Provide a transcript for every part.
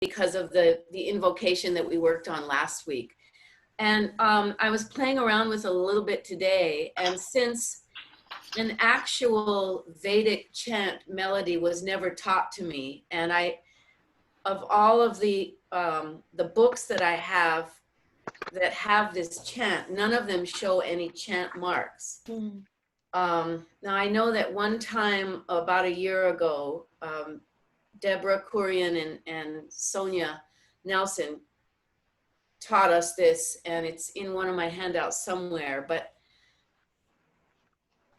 because of the invocation that we worked on last week. And I was playing around with a little bit today, and since an actual Vedic chant melody was never taught to me, and of all of the books that I have that have this chant, none of them show any chant marks. Now I know that one time about a year ago, Deborah Kurian and Sonia Nelson taught us this, and it's in one of my handouts somewhere, but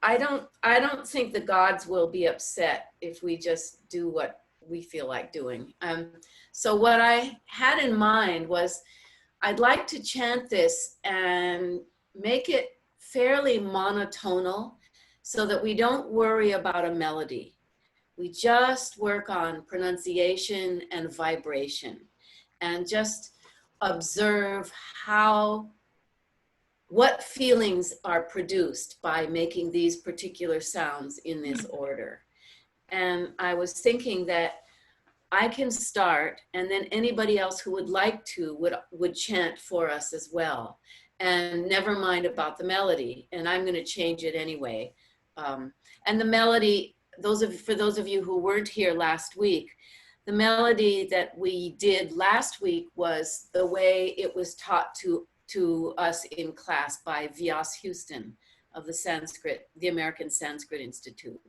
I don't think the gods will be upset if we just do what we feel like doing. So what I had in mind was I'd like to chant this and make it fairly monotonal so that we don't worry about a melody. We just work on pronunciation and vibration and just observe what feelings are produced by making these particular sounds in this order. And I was thinking that I can start, and then anybody else who would like to would chant for us as well. And never mind about the melody, and I'm going to change it anyway. And the melody, for those of you who weren't here last week, the melody that we did last week was the way it was taught to us in class by Vyas Houston of the American Sanskrit Institute.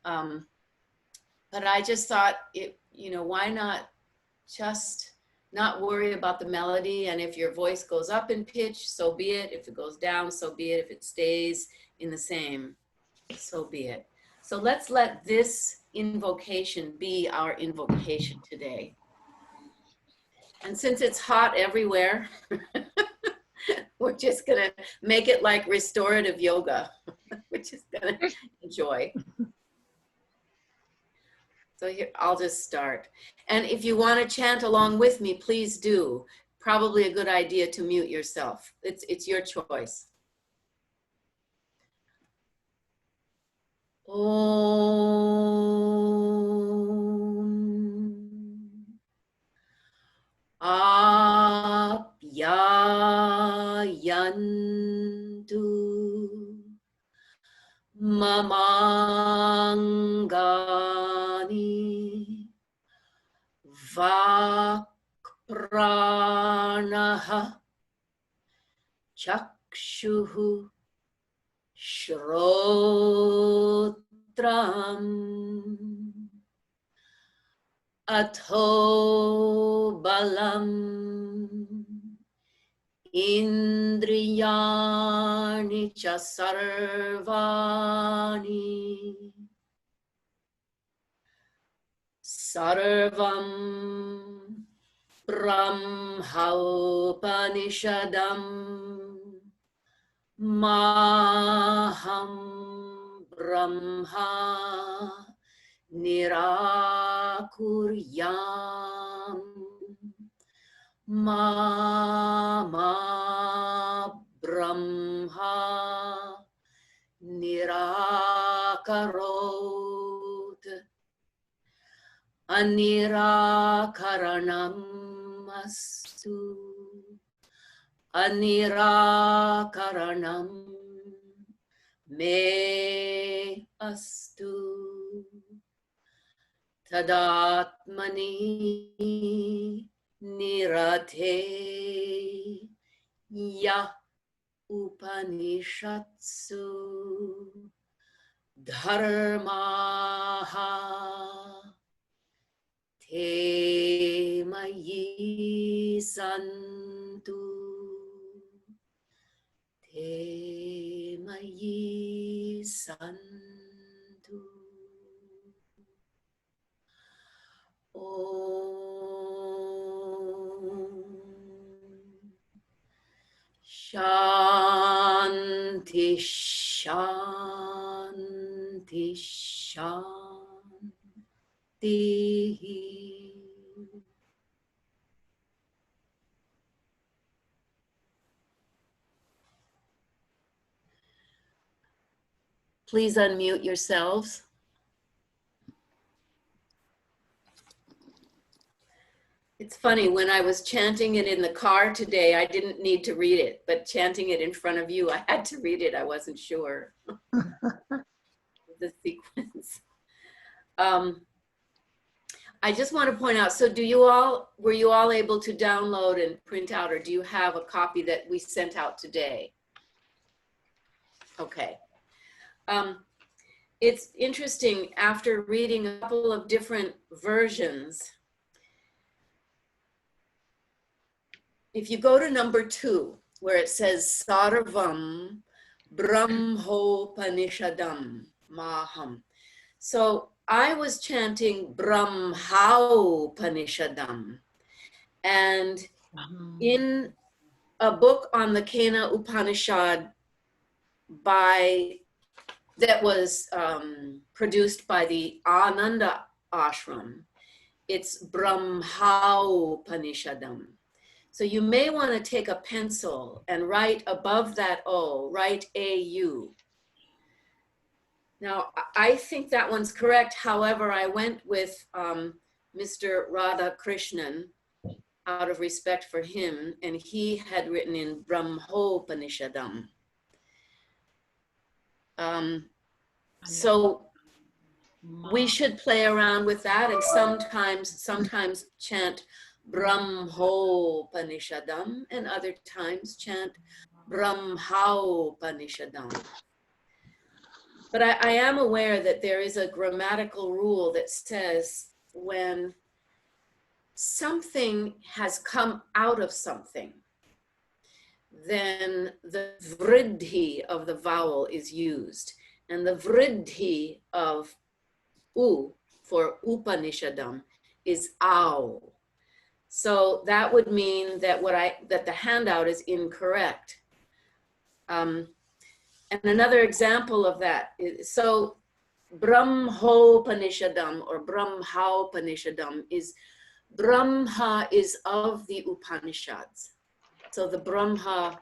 But I just thought, why not just not worry about the melody? And if your voice goes up in pitch, so be it. If it goes down, so be it. If it stays in the same, so be it. So let's let this invocation be our invocation today. And since it's hot everywhere, we're just gonna make it like restorative yoga. We're just gonna enjoy. So here, I'll just start. And if you want to chant along with me, please do. Probably a good idea to mute yourself. It's your choice. Om Apyayantu Mamangani Vakpranaha Chakshuhu Shrotram Atho Balam Indriyani Cha Sarvani Sarvam Brahma Upanishadam Maham Brahma Nirakuryam Mama Brahma Nirakarot Anirakaranam Astu Anirakaranam Me Astu Tadatmani Nirate Ya Upanishatsu Dharmaha Te Mayi Santu Te Mayi Santu Om Shanti Shanti Shanti. Please unmute yourselves. It's funny, when I was chanting it in the car today, I didn't need to read it, but chanting it in front of you, I had to read it. I wasn't sure the sequence. I just want to point out, so were you all able to download and print out, or do you have a copy that we sent out today? Okay. It's interesting, after reading a couple of different versions, if you go to number 2, where it says Sarvam Brahmopanishadam Maham. So I was chanting Brahmopanishadam. And in a book on the Kena Upanishad that was produced by the Ananda Ashram, it's Brahmopanishadam. So you may want to take a pencil and write above that O, write AU. Now, I think that one's correct. However, I went with Mr. Radhakrishnan out of respect for him, and he had written in Brahmopanishadam. So we should play around with that and sometimes chant Brahmopanishadam and other times chant Brahmopanishadam. But I am aware that there is a grammatical rule that says when something has come out of something, then the vridhi of the vowel is used. And the vridhi of U for Upanishadam is ow. So that would mean that the handout is incorrect. And another example of that is, so Brahmopanishadam or Brahmopanishadam is, Brahma is of the Upanishads. So the Brahma,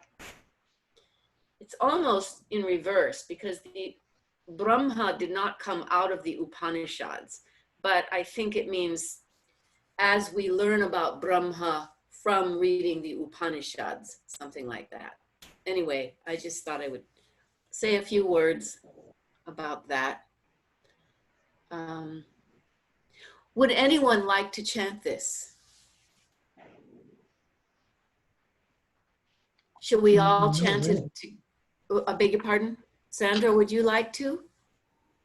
it's almost in reverse because the Brahma did not come out of the Upanishads, but I think it means as we learn about Brahma from reading the Upanishads, something like that. Anyway, I just thought I would say a few words about that. Would anyone like to chant this? Should we all chant it? I beg your pardon? Sandra, would you like to?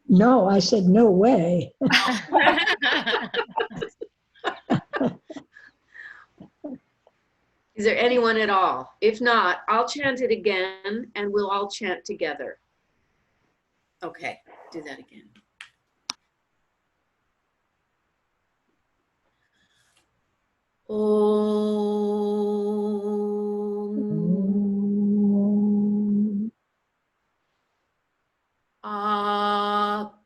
No, I said no way. Is there anyone at all? If not, I'll chant it again and we'll all chant together. Okay, do that again. Om Apyayantu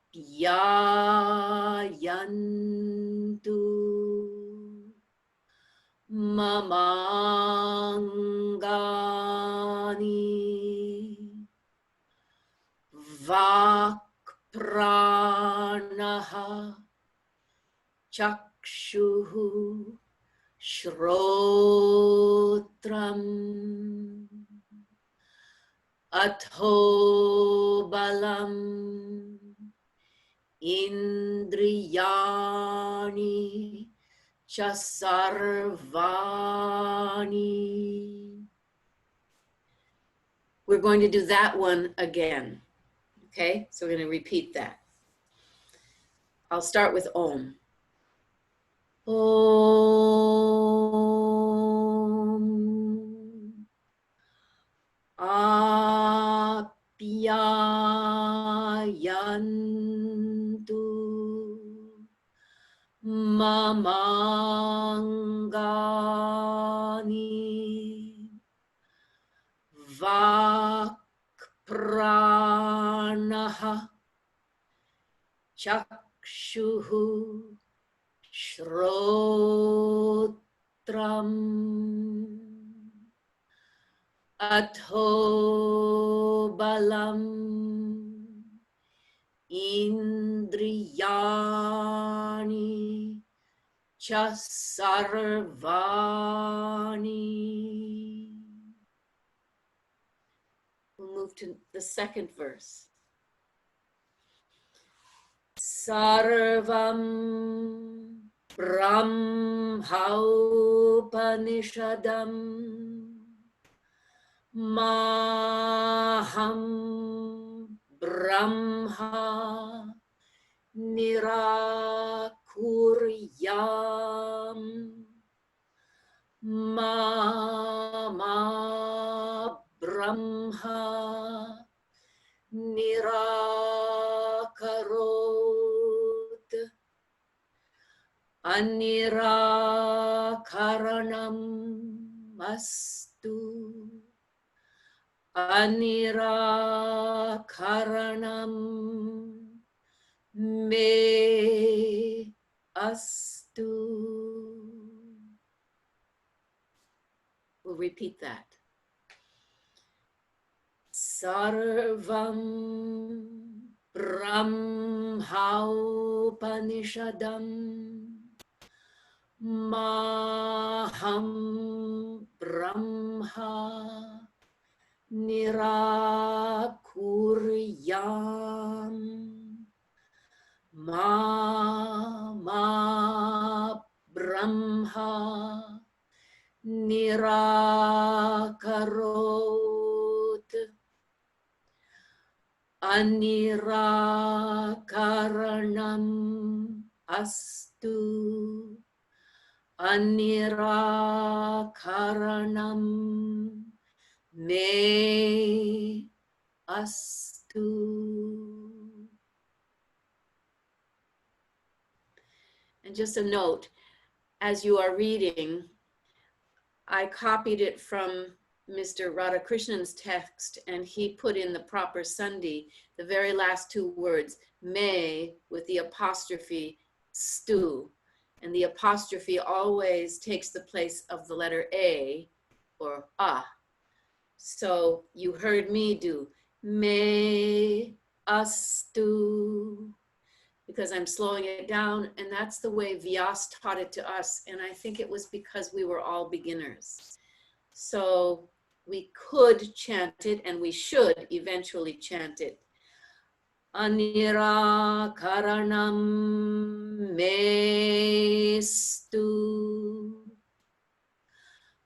Mamangani Vakpranaha Chakshuhu Shrotram Atho Balam Indriyani Chasarvani. We're going to do that one again. Okay, so we're going to repeat that. I'll start with Om. Om Apyayantu Mamangani Vakpranaha Chakshuhu Shrotram Atho Balam Indriyani cha sarvani. We'll move to the second verse. Sarvam Brahmaupanishadam Maham Brahma Nirakuryam Mama Brahma Nirakarot Anirakaranam Astu Anirakaranam Me Astu. We'll repeat that. Sarvam Brahmaupanishadam Maham Brahma Nirakuryam Mama Brahma Nirakarot Anirakaranam Astu Anirakaranam Me Astu. And just a note, as you are reading, I copied it from Mr. Radhakrishnan's text, and he put in the proper Sandhi, the very last two words, me, with the apostrophe, stu. And the apostrophe always takes the place of the letter A or A. So you heard me do me astu, because I'm slowing it down, and that's the way Vyas taught it to us. And I think it was because we were all beginners. So we could chant it, and we should eventually chant it. Anira karanam mestu.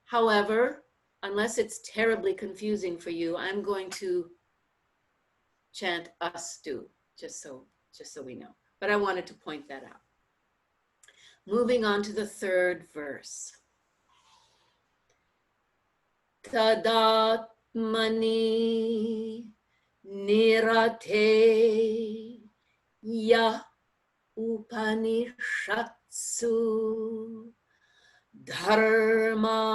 However, unless it's terribly confusing for you, I'm going to chant astu, just so we know. But I wanted to point that out. Moving on to the third verse. Tadatmani nirate ya upanishatsu dharmaha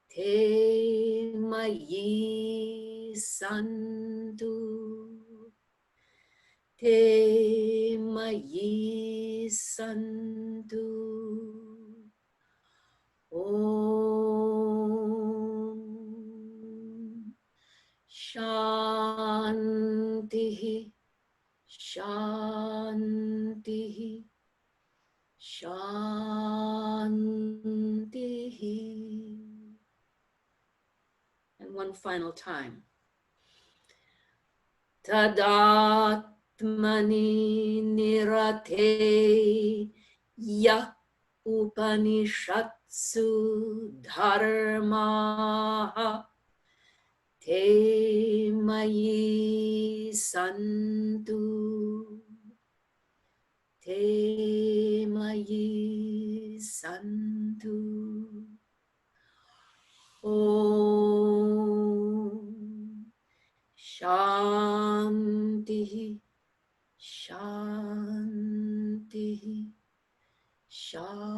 te mayi santu. Te mayi santu. Om Shanti, Shanti, Shanti. And one final time. Tadatmani nirate ya upanishatsu dharma te mayi santu. Te mayi santu. Om Shanti, Shanti, Shanti.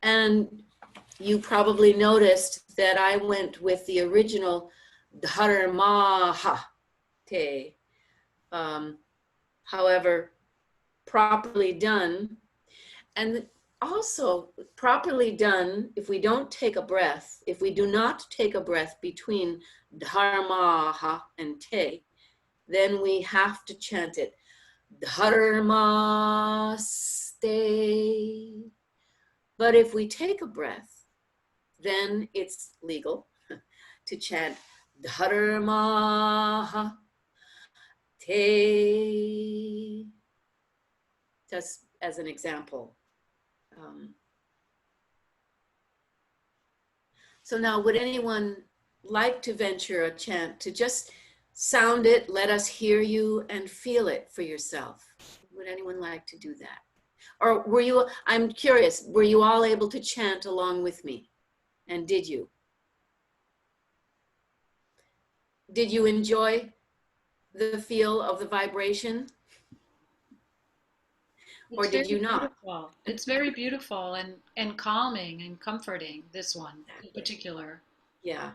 And you probably noticed that I went with the original dharmaha te. However, properly done. And also, properly done, if we don't take a breath, if we do not take a breath between dharma and te, then we have to chant it. Dharmaste. But if we take a breath, then it's legal to chant Dharma te. Just as an example. So now, would anyone like to venture a chant to just sound it, let us hear you, and feel it for yourself? Would anyone like to do that? Or were you, I'm curious, were you all able to chant along with me? And did you? Did you enjoy the feel of the vibration? Or did you not? Beautiful. It's very beautiful and calming and comforting, this one in particular. Yeah.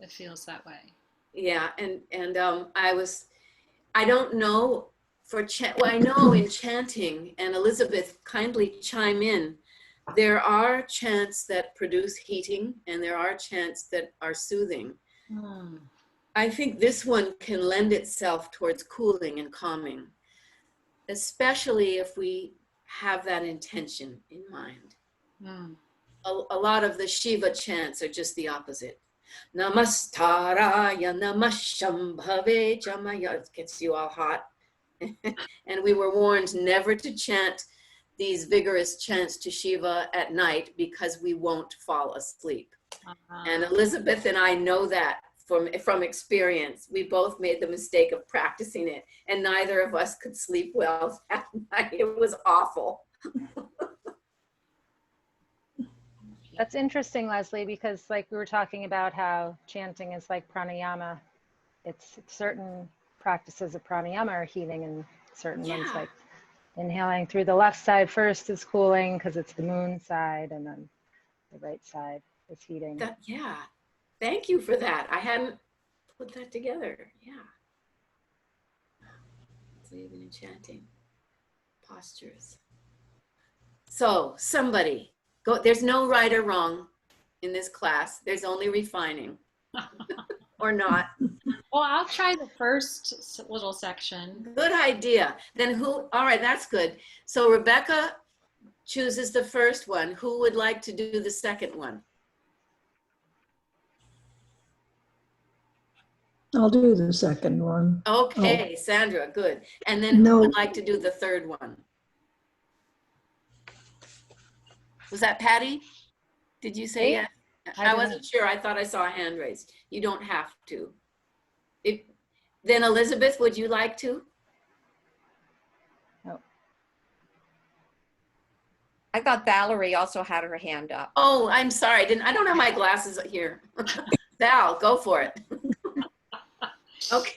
It feels that way. Yeah, and I don't know well, I know in chanting, and Elizabeth, kindly chime in, there are chants that produce heating and there are chants that are soothing. I think this one can lend itself towards cooling and calming, especially if we have that intention in mind. A lot of the Shiva chants are just the opposite. Namastaraya Namashambhave Jamaya. It gets you all hot. And we were warned never to chant these vigorous chants to Shiva at night because we won't fall asleep. And Elizabeth and I know that from experience. We both made the mistake of practicing it, and neither of us could sleep well that night. It was awful. That's interesting, Leslie, because like we were talking about how chanting is like pranayama. It's certain practices of pranayama are healing, and certain ones like inhaling through the left side first is cooling because it's the moon side, and then the right side is heating. Yeah, thank you for that. I hadn't put that together. Yeah. So even in chanting, postures. So somebody, go. There's no right or wrong in this class. There's only refining. Or not. Well, I'll try the first little section. Good idea. Then who, all right, that's good. So Rebecca chooses the first one. Who would like to do the second one? I'll do the second one. Okay, Sandra, good. And then who would like to do the third one? Was that Patty? Did you say yes? I wasn't sure. I thought I saw a hand raised. You don't have to. Then Elizabeth, would you like to? No. I thought Valerie also had her hand up. Oh, I'm sorry. I don't have my glasses here. Val, go for it. Okay.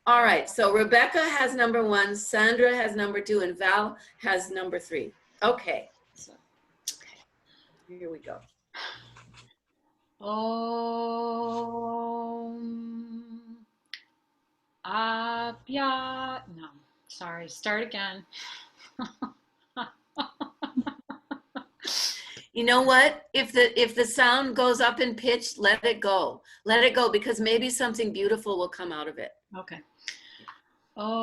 All right. So Rebecca has number 1, Sandra has number 2, and Val has number 3. Okay. Okay. Here we go. No, sorry, start again. You know what? If the sound goes up in pitch, let it go. Let it go, because maybe something beautiful will come out of it. Okay. Om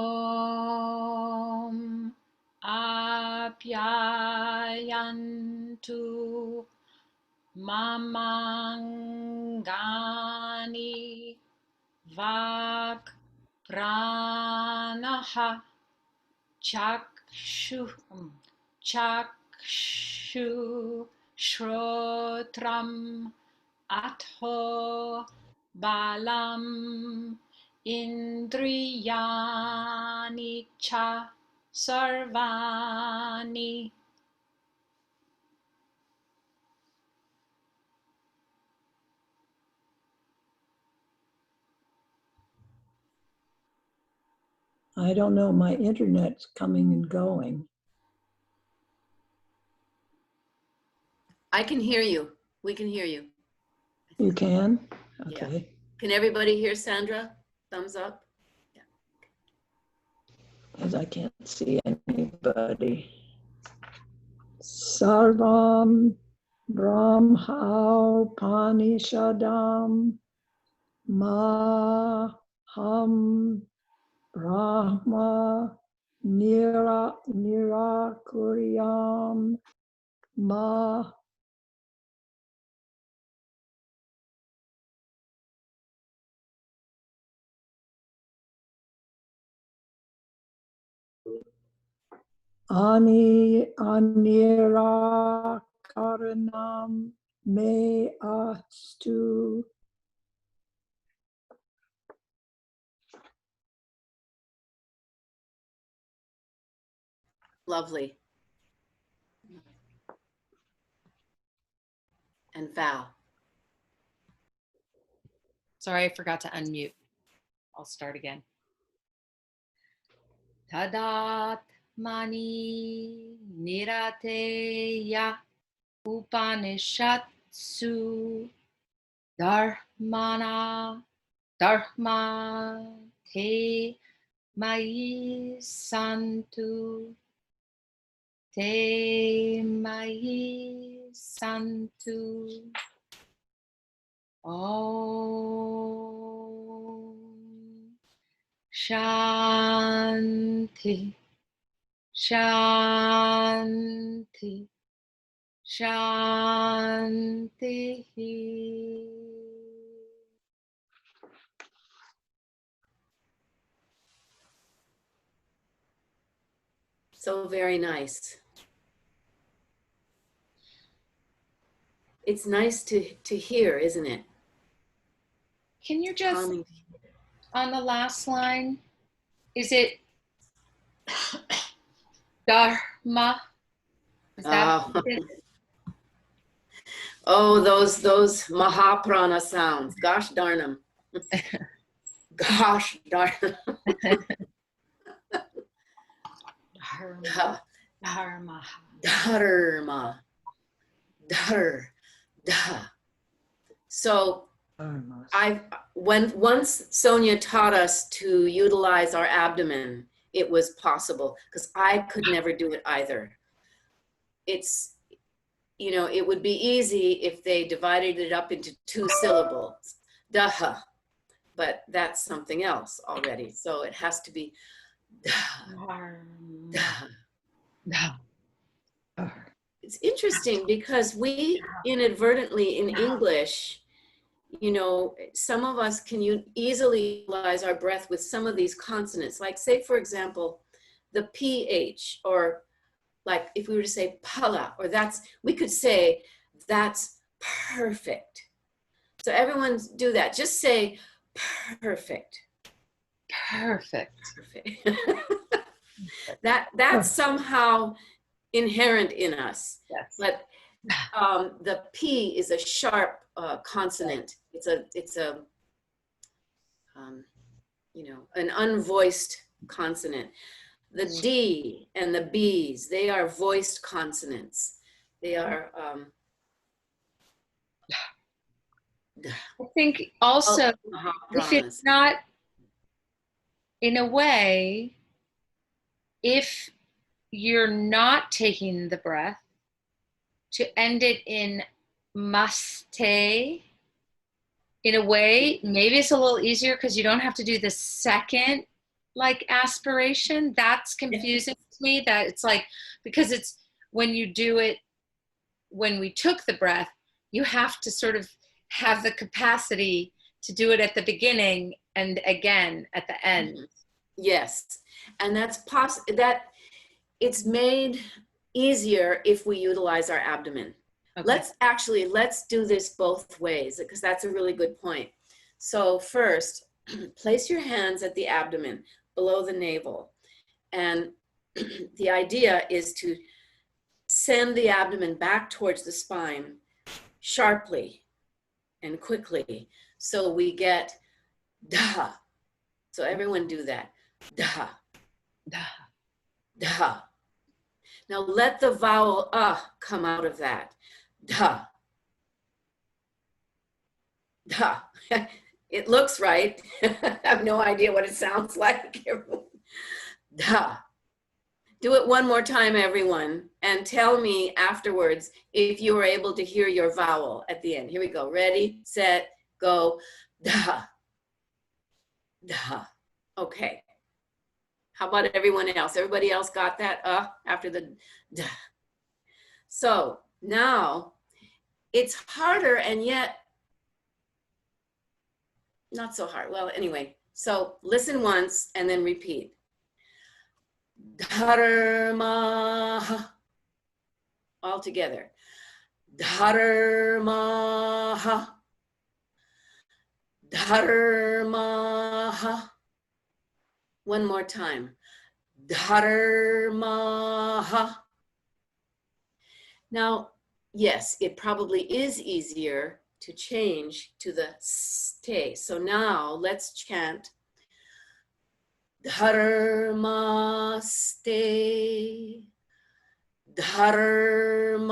Apyayantu Mamangani Vak Pranaha Chakshu Shrotram Atho Balam Indriyani Cha Sarvani. I don't know, my internet's coming and going. I can hear you. We can hear you. You can? Okay. Yeah. Can everybody hear Sandra? Thumbs up. Yeah. Because I can't see anybody. Sarvam Brahma Upanishadam Maham Brahma Nirakuryam Ma Anirakaranam Me Astu. Lovely. And Val. Sorry, I forgot to unmute. I'll start again. Tadat mani nirateya upanishatsu dharma te mai santu Om Shanti Shanti Shanti. So very nice. It's nice to hear, isn't it? Can you just, Calming. on the last line, is it Dharma? Is that Oh, oh, those Mahaprana sounds. Gosh darn them. Gosh darn them. Dharma. Dharma. Dharma. Dharma. So once Sonia taught us to utilize our abdomen, it was possible, because I could never do it either. It's, you know, it would be easy if they divided it up into 2 syllables, daha, but that's something else already. So it has to be daha, daha. It's interesting because we inadvertently in English, you know, some of us can easily utilize our breath with some of these consonants. Like say, for example, the PH, or like if we were to say pala, or we could say that's perfect. So everyone do that. Just say perfect. perfect? Perfect. That's somehow inherent in us. Yes. But the P is a sharp consonant. It's a you know, an unvoiced consonant. The D and the B's, they are voiced consonants. They are I think also, if it's not, in a way, if you're not taking the breath, to end it in muste, in a way, maybe it's a little easier because you don't have to do the second like aspiration. That's confusing to me, that it's like, because it's when you do it, when we took the breath, you have to sort of have the capacity to do it at the beginning and again at the end. Yes, and that's that it's made easier if we utilize our abdomen. Okay. Let's do this both ways, because that's a really good point. So first, place your hands at the abdomen below the navel, and the idea is to send the abdomen back towards the spine sharply and quickly, so we get da. So everyone do that. Da, da, da. Now let the vowel come out of that. Da, da. It looks right. I have no idea what it sounds like. Da. Do it one more time, everyone, and tell me afterwards if you were able to hear your vowel at the end. Here we go. Ready, set, go. Da. Da. Okay. How about everyone else? Everybody else got that after the da. So now it's harder and yet not so hard. Well, anyway, so listen once and then repeat. Dharma. All together. Dharma. Dharma. One more time. Dharma. Now, yes, it probably is easier to change to the ste. So now let's chant Dharmaste, Dharmaste,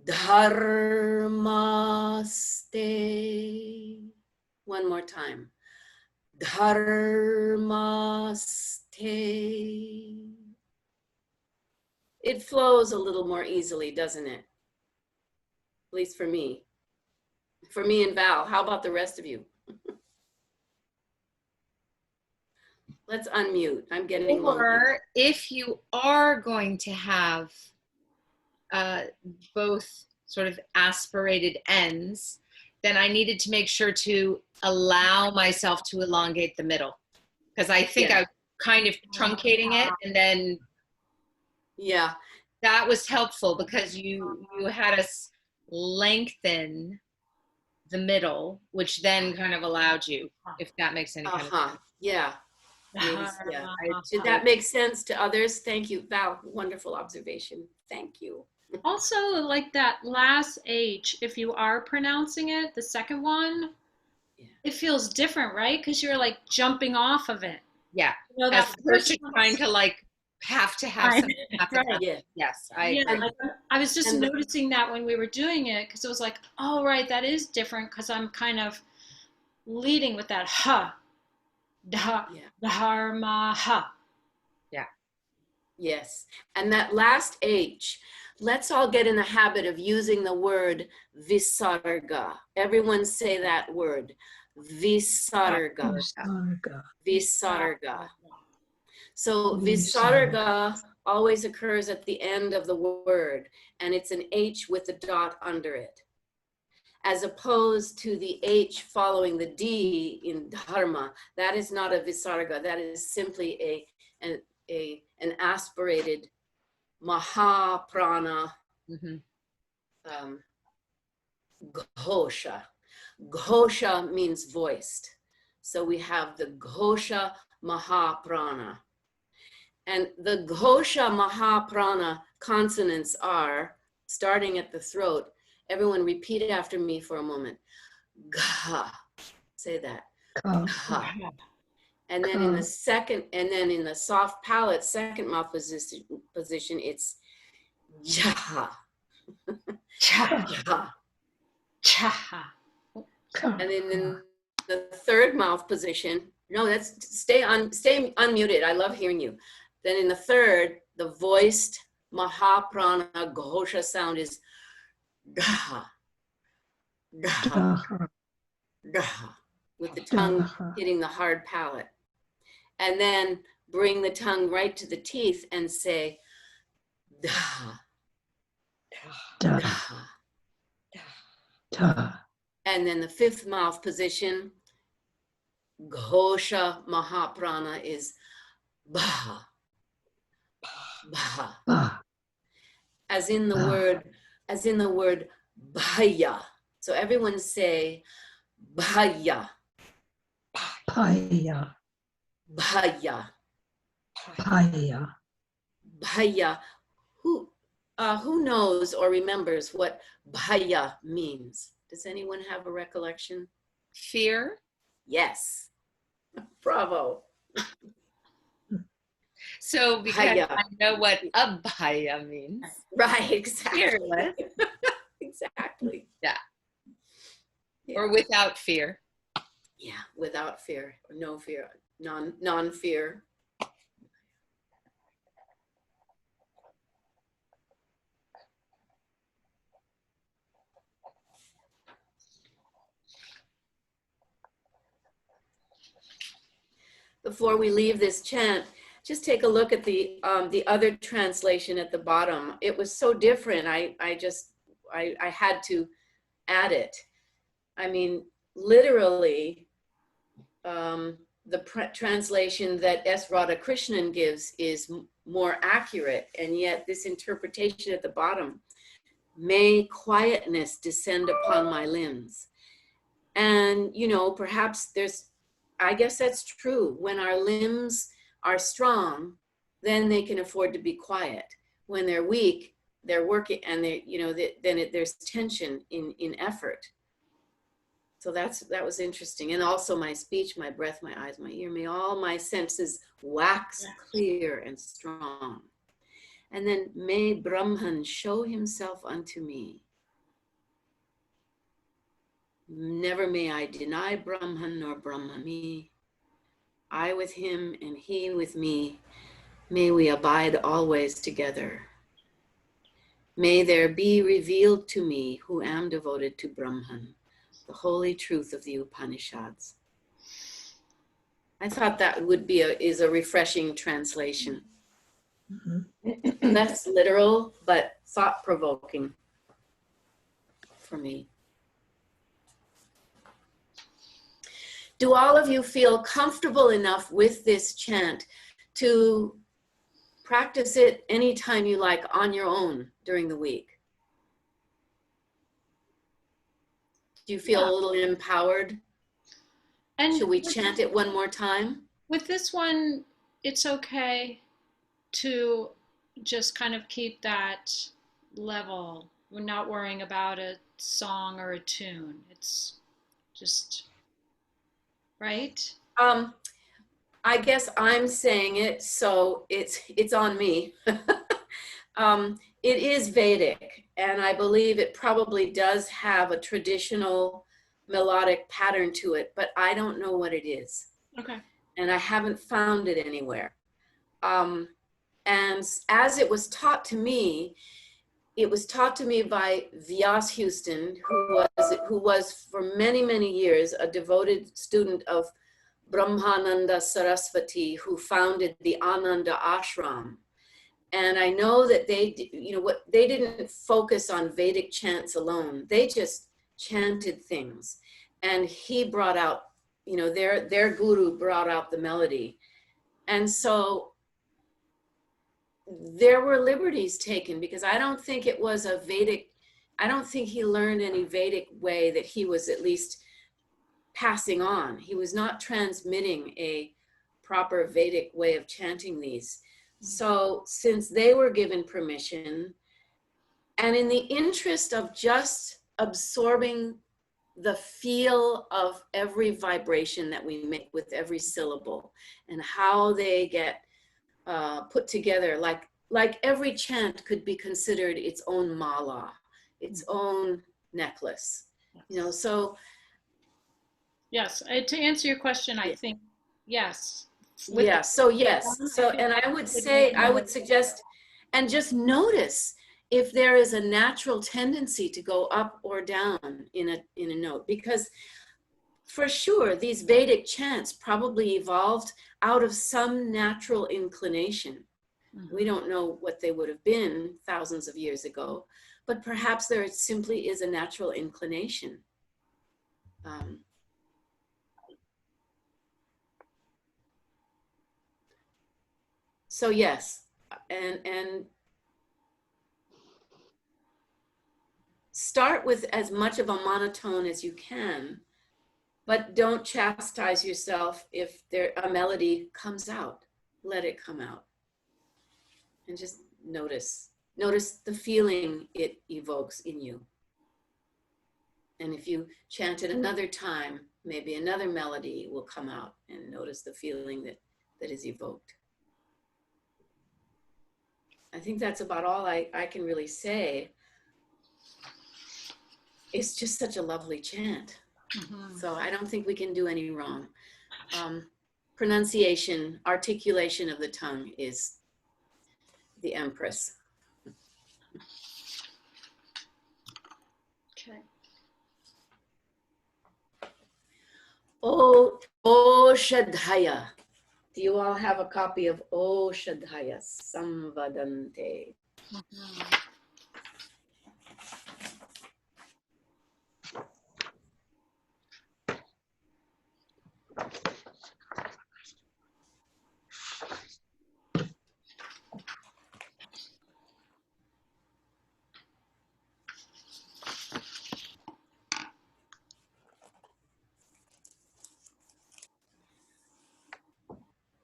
Dharmaste. One more time. Dharmaste. It flows a little more easily, doesn't it? At least for me. For me and Val. How about the rest of you? Let's unmute. I'm getting lonely. Or if you are going to have both sort of aspirated ends, then I needed to make sure to allow myself to elongate the middle. Because I think I was kind of truncating it, and then that was helpful because you had us lengthen the middle, which then kind of allowed you, if that makes any kind of sense. Yeah. Did that make sense to others? Thank you, Val. Wonderful observation. Thank you. Also, like that last H, if you are pronouncing it, the second one, it feels different, right? Because you're like jumping off of it. Yeah. You know, As that opposed to first trying to like have to have something happen. Right. Yeah. Yes. I was just noticing that when we were doing it, because it was like, oh, right, that is different because I'm kind of leading with that ha. Dharma ha. Yeah. Yes. And that last H, let's all get in the habit of using the word visarga. Everyone say that word. Visarga. Visarga. Visarga. So visarga always occurs at the end of the word, and it's an H with a dot under it, as opposed to the H following the D in dharma. That is not a visarga. That is simply an aspirated mahaprana ghosha. Ghosha means voiced. So we have the ghosha mahaprana. And the ghosha mahaprana consonants are, starting at the throat, everyone repeat it after me for a moment. Gha. Say that. Gha. And then in the second, and then in the soft palate, second mouth position, it's jaha. Jaha. Cha. And then in the third mouth position, no, stay unmuted. I love hearing you. Then in the third, the voiced mahaprana ghosha sound is daha. Daha. Daha. With the tongue hitting the hard palate. And then bring the tongue right to the teeth and say daha. Daha. Ta. And then the fifth mouth position, ghosha mahaprana, is baha. Baha. Ba. As in the word bhaya. So everyone say bhaya. Paya. Bhaya. Paya. Bhaya. Who knows or remembers what bhaya means? Does anyone have a recollection? Fear. Yes. Bravo. So because Bhaya. I know what abhaya means. Right, exactly. Fearless. Exactly. Yeah. Or without fear. Yeah, without fear, or no fear. non-fear. Before we leave this chant, just take a look at the other translation at the bottom. It was so different. I had to add it. I mean, literally, the translation that S. Radhakrishnan gives is more accurate, and yet this interpretation at the bottom, may quietness descend upon my limbs. And, you know, perhaps I guess that's true. When our limbs are strong, then they can afford to be quiet. When they're weak, they're working, and there's tension in effort. So that was interesting. And also my speech, my breath, my eyes, my ear, may all my senses wax clear and strong. And then may Brahman show himself unto me. Never may I deny Brahman nor Brahma me. I with him and he with me. May we abide always together. May there be revealed to me who am devoted to Brahman, the holy truth of the Upanishads. I thought that is a refreshing translation. Mm-hmm. Less literal, but thought-provoking for me. Do all of you feel comfortable enough with this chant to practice it anytime you like on your own during the week? Do you feel a little empowered? And should we chant it one more time? With this one, it's okay to just kind of keep that level. We're not worrying about a song or a tune. It's just, right? I guess I'm saying it, so it's on me. It is Vedic, and I believe it probably does have a traditional melodic pattern to it, but I don't know what it is. Okay. And I haven't found it anywhere. And as it was taught to me, it was taught to me by Vyas Houston, who was for many, many years a devoted student of Brahmananda Saraswati, who founded the Ananda Ashram. And I know that they didn't focus on Vedic chants alone. They just chanted things. And he brought out, their guru brought out the melody. And so there were liberties taken, because I don't think it was I don't think he learned any Vedic way that he was at least passing on. He was not transmitting a proper Vedic way of chanting these. So since they were given permission, and in the interest of just absorbing the feel of every vibration that we make with every syllable and how they get put together, like every chant could be considered its own mala, its own necklace, so. Yes, to answer your question, I think, yes. Yes, so, and I would suggest, and just notice if there is a natural tendency to go up or down in a note, because for sure these Vedic chants probably evolved out of some natural inclination. Mm-hmm. We don't know what they would have been thousands of years ago, but perhaps there simply is a natural inclination. So yes, and start with as much of a monotone as you can, but don't chastise yourself if a melody comes out. Let it come out. And just notice the feeling it evokes in you. And if you chant it another time, maybe another melody will come out, and notice the feeling that is evoked. I think that's about all I can really say. It's just such a lovely chant. Mm-hmm. So I don't think we can do any wrong. pronunciation, articulation of the tongue is the Empress. Okay. O Shadhaya. Do you all have a copy of O Shadhaya Samvadante? Mhm.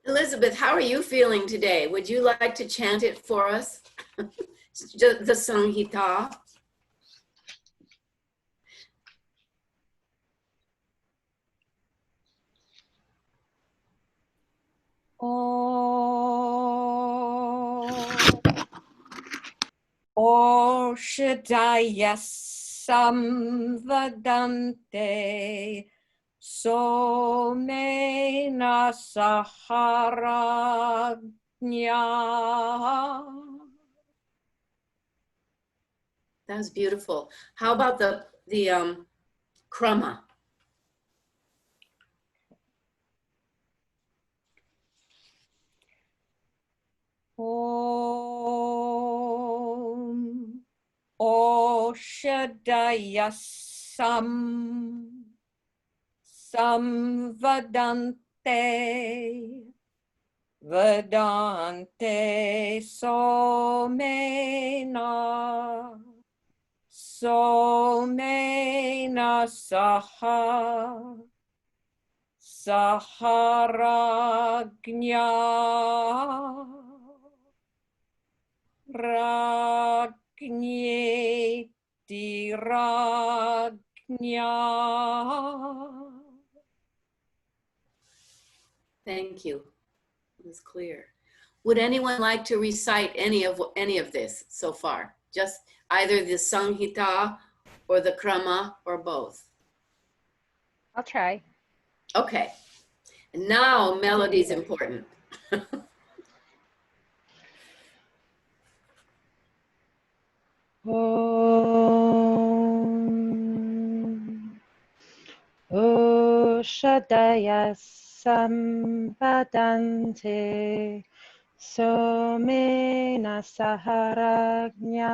Elizabeth, how are you feeling today? Would you like to chant it for us? The Samhita. O Shaddaya Samvadante Somena Saharagnya. That was beautiful. How about the krama? Om O Shaddaya Samvadante Vedante Somena Saharagnya Ragnyeti Ragnya. Thank you. It was clear. Would anyone like to recite any of this so far? Just either the Samhita or the krama or both? I'll try. Okay. And now melody's important. Om O Shaddaya Samvadante Somena Saharagnya.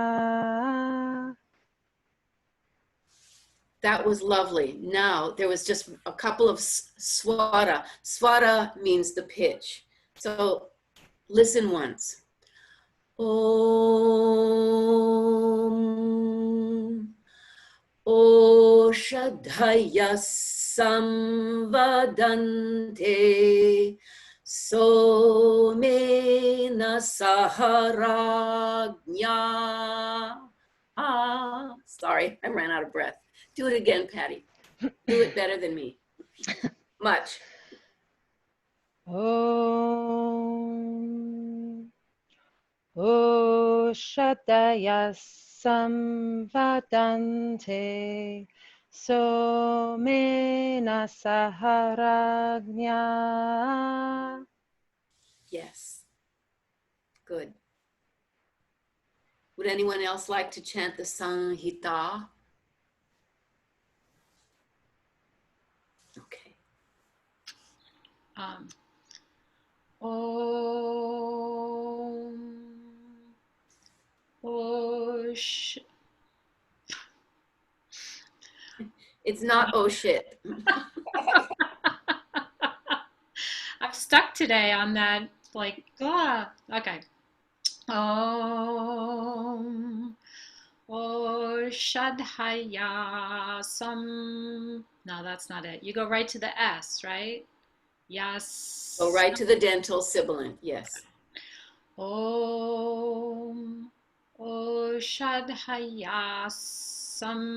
That was lovely. Now there was just a couple of swara. Swara means the pitch. So listen once. Om O Shadhaya Samvadante Somena Saharagnya. Sorry, I ran out of breath. Do it again, Patty. Do it better than me. Much. Om O Shaddaya Samvadante Somena Saharagnya. Yes. Good. Would anyone else like to chant the Samhita? Okay. It's not oh shit. I'm stuck today on that, like, okay. Om O Shadhaya Sam. No, that's not it. You go right to the S, right? Yes. Go right to the dental sibilant. Yes. Om O Shadhaya Samvadante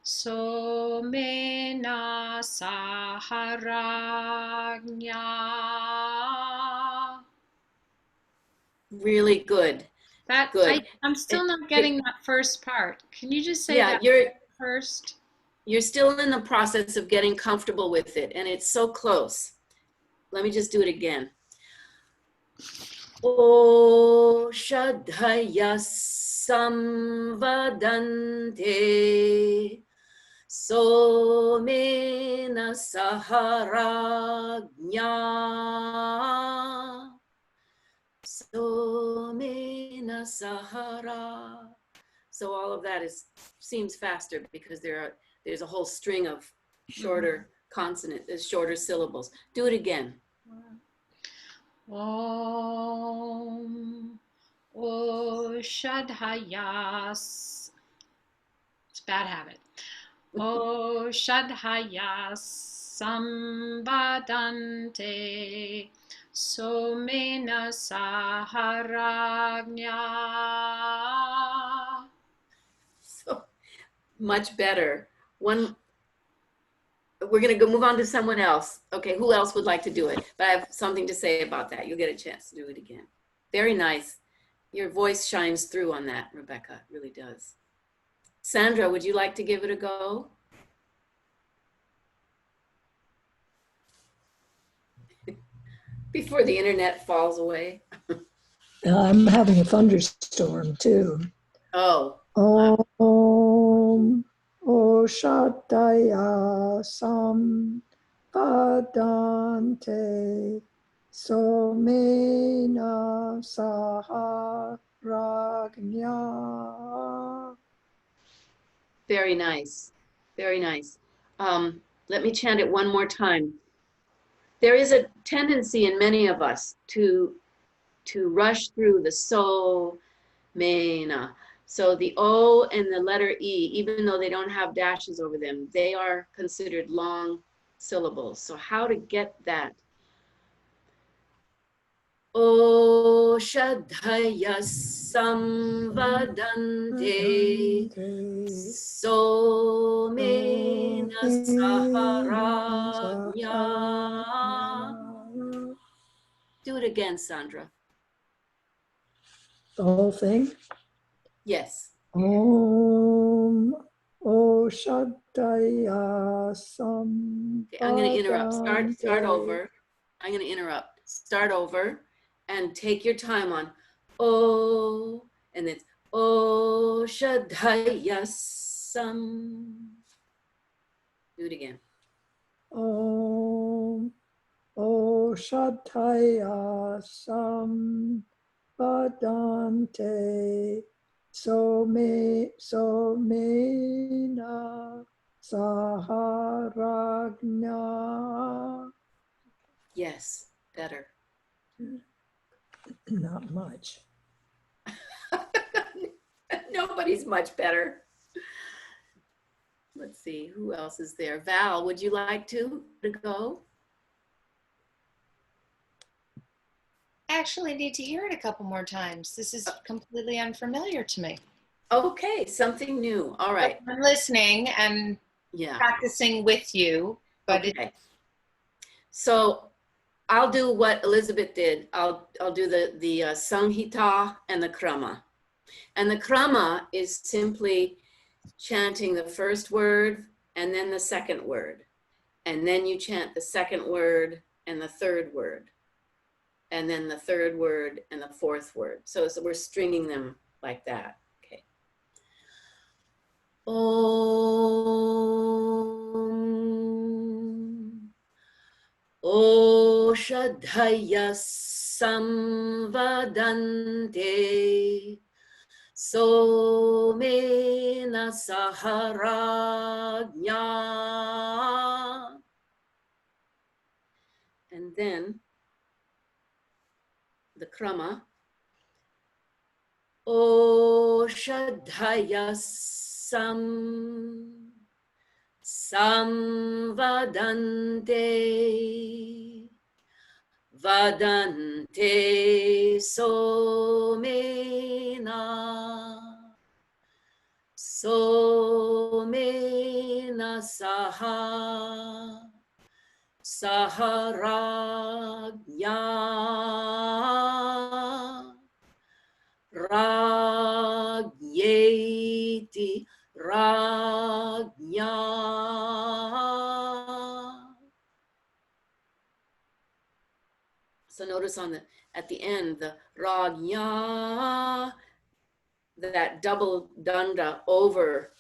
Somena Saharagnya. Really good. That Good. I'm still not getting that first part. Can you just say that you're first? You're still in the process of getting comfortable with it, and it's so close. Let me just do it again. O Shadhaya Samvadante Somena Saharagnya Somena Sahara. So all of that seems faster because there's a whole string of shorter consonants, shorter syllables. Do it again. Om Shadhayas. It's a bad habit. O Shadhayas Sambadante Somena Saharagnya. So much better. We're going to go move on to someone else. Okay, who else would like to do it? But I have something to say about that. You'll get a chance to do it again. Very nice. Your voice shines through on that, Rebecca. It really does. Sandra, would you like to give it a go? Before the internet falls away. I'm having a thunderstorm too. Oh. Om Oshadaya Sampadante Somena Saharagnya. Very nice. Very nice. Let me chant it one more time. There is a tendency in many of us to rush through the so, mena. So the O and the letter E, even though they don't have dashes over them, they are considered long syllables. So how to get that? O Shadhaya Samvadante Somena Saharagnya. Do it again, Sandra. The whole thing? Yes. Om Oshadaya Sampadante. Okay, I'm going to interrupt. Start over. I'm going to interrupt. Start over and take your time on O, and it's O Shadhaya Sam. Do it again. Om Oshadaya Sampadante Somena Saharagnya. Yes, better. Not much. Nobody's much better. Let's see, who else is there? Val, would you like to go? I actually need to hear it a couple more times. This is completely unfamiliar to me. Okay, something new. All right. I'm listening and practicing with you, but okay. So I'll do what Elizabeth did. I'll do the Samhita and the Krama. And the Krama is simply chanting the first word and then the second word. And then you chant the second word and the third word. And then the third word and the fourth word. So we're stringing them like that. Okay. Om Oshadhaya Samvadante Somena Saharagnya. And then the Krama. Oshadhaya Samvadante Vadante Somena Saharagnya. Ragyeti Ragnya. So notice at the end, the Ragnya, that double danda over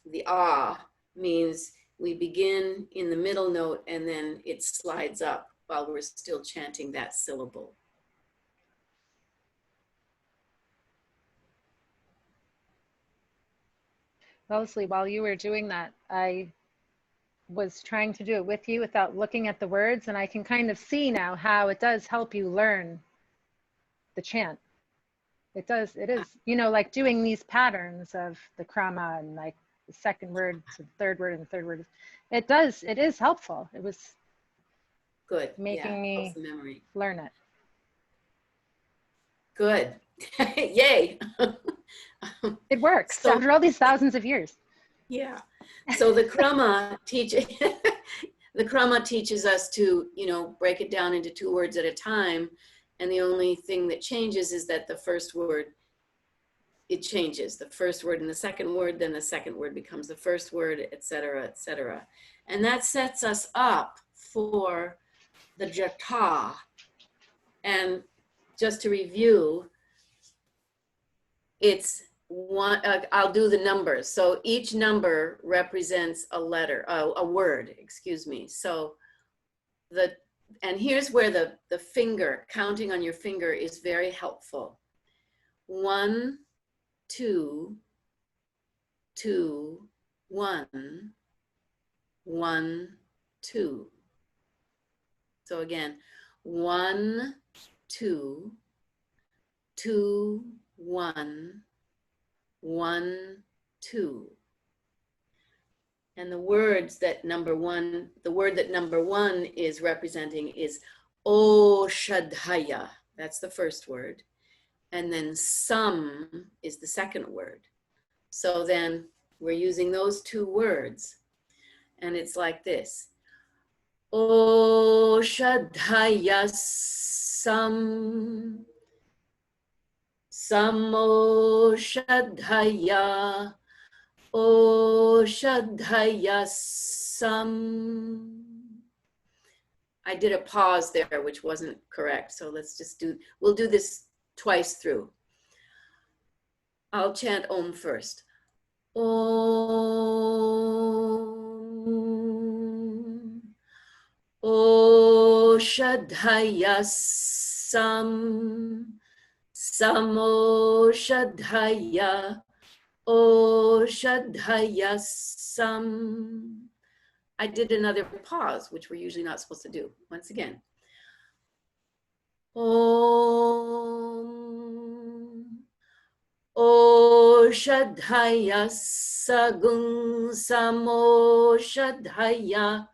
the ah means we begin in the middle note and then it slides up while we're still chanting that syllable. Mostly while you were doing that, I was trying to do it with you without looking at the words, and I can kind of see now how it does help you learn the chant. It is, you know, like doing these patterns of the krama and like the second word to the third word and the third word. It is helpful. It was Good. making me memory. learn it. Good. Yay. It works So, after all these thousands of years. yeah. So the krama teaches us to, you know, break it down into 2 words at a time. And the only thing that changes is that the first word, it changes. The first word and the second word, then the second word becomes the first word, et cetera, et cetera. And that sets us up for the jata. And just to review, it's one, I'll do the numbers. So each number represents a letter, a word, excuse me. So and here's where the finger, counting on your finger is very helpful. 1, 2, 2, 1, 1, 2. So again, 1, 2, 2, 1, 1, 2. And the words that the word that number 1 is representing is Oshadhaya. That's the first word. And then Sam is the second word. So then we're using those 2 words. And it's like this. Oshadhaya Sam. Samoshadhaya. Oshadhaya Sam. I did a pause there, which wasn't correct. So let's just we'll do this twice through. I'll chant Om first. Om. Oshadhaya Sam. Samoshadhaya. Oshadhaya Sam. I did another pause, which we're usually not supposed to do. Once again. Om. Oshadhaya Sagun Samoshadhaya.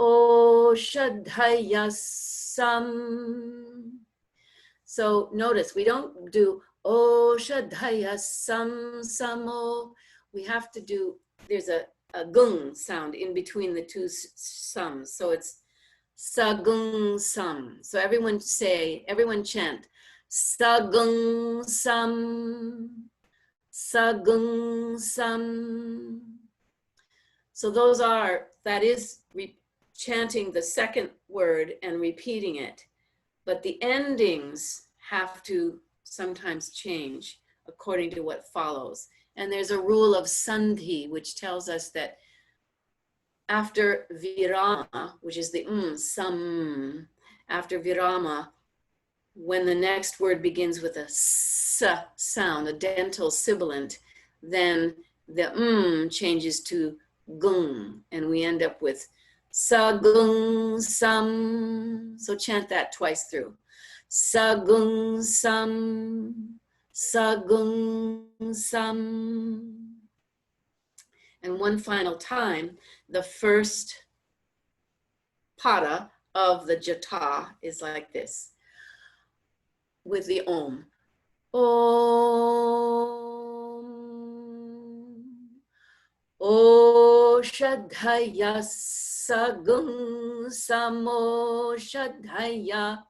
Oshadhaya Sam. So notice we don't do Oshadhaya Sam Samo. We have to do, there's a gung sound in between the 2 sums. So it's Sagung Sam. So everyone chant Sagung Sam. Sagung Sam. So that is chanting the second word and repeating it. But the endings have to sometimes change according to what follows. And there's a rule of sandhi, which tells us that after virama, which is the sam, after virama, when the next word begins with a s sound, a dental sibilant, then the changes to gung, and we end up with Sagung Sam. So chant that twice through. Sagung Sam. Sagung Sam. And one final time, the first pada of the jata is like this, with the Om. Om. Oshadhaya Sagung Samoshadhaya.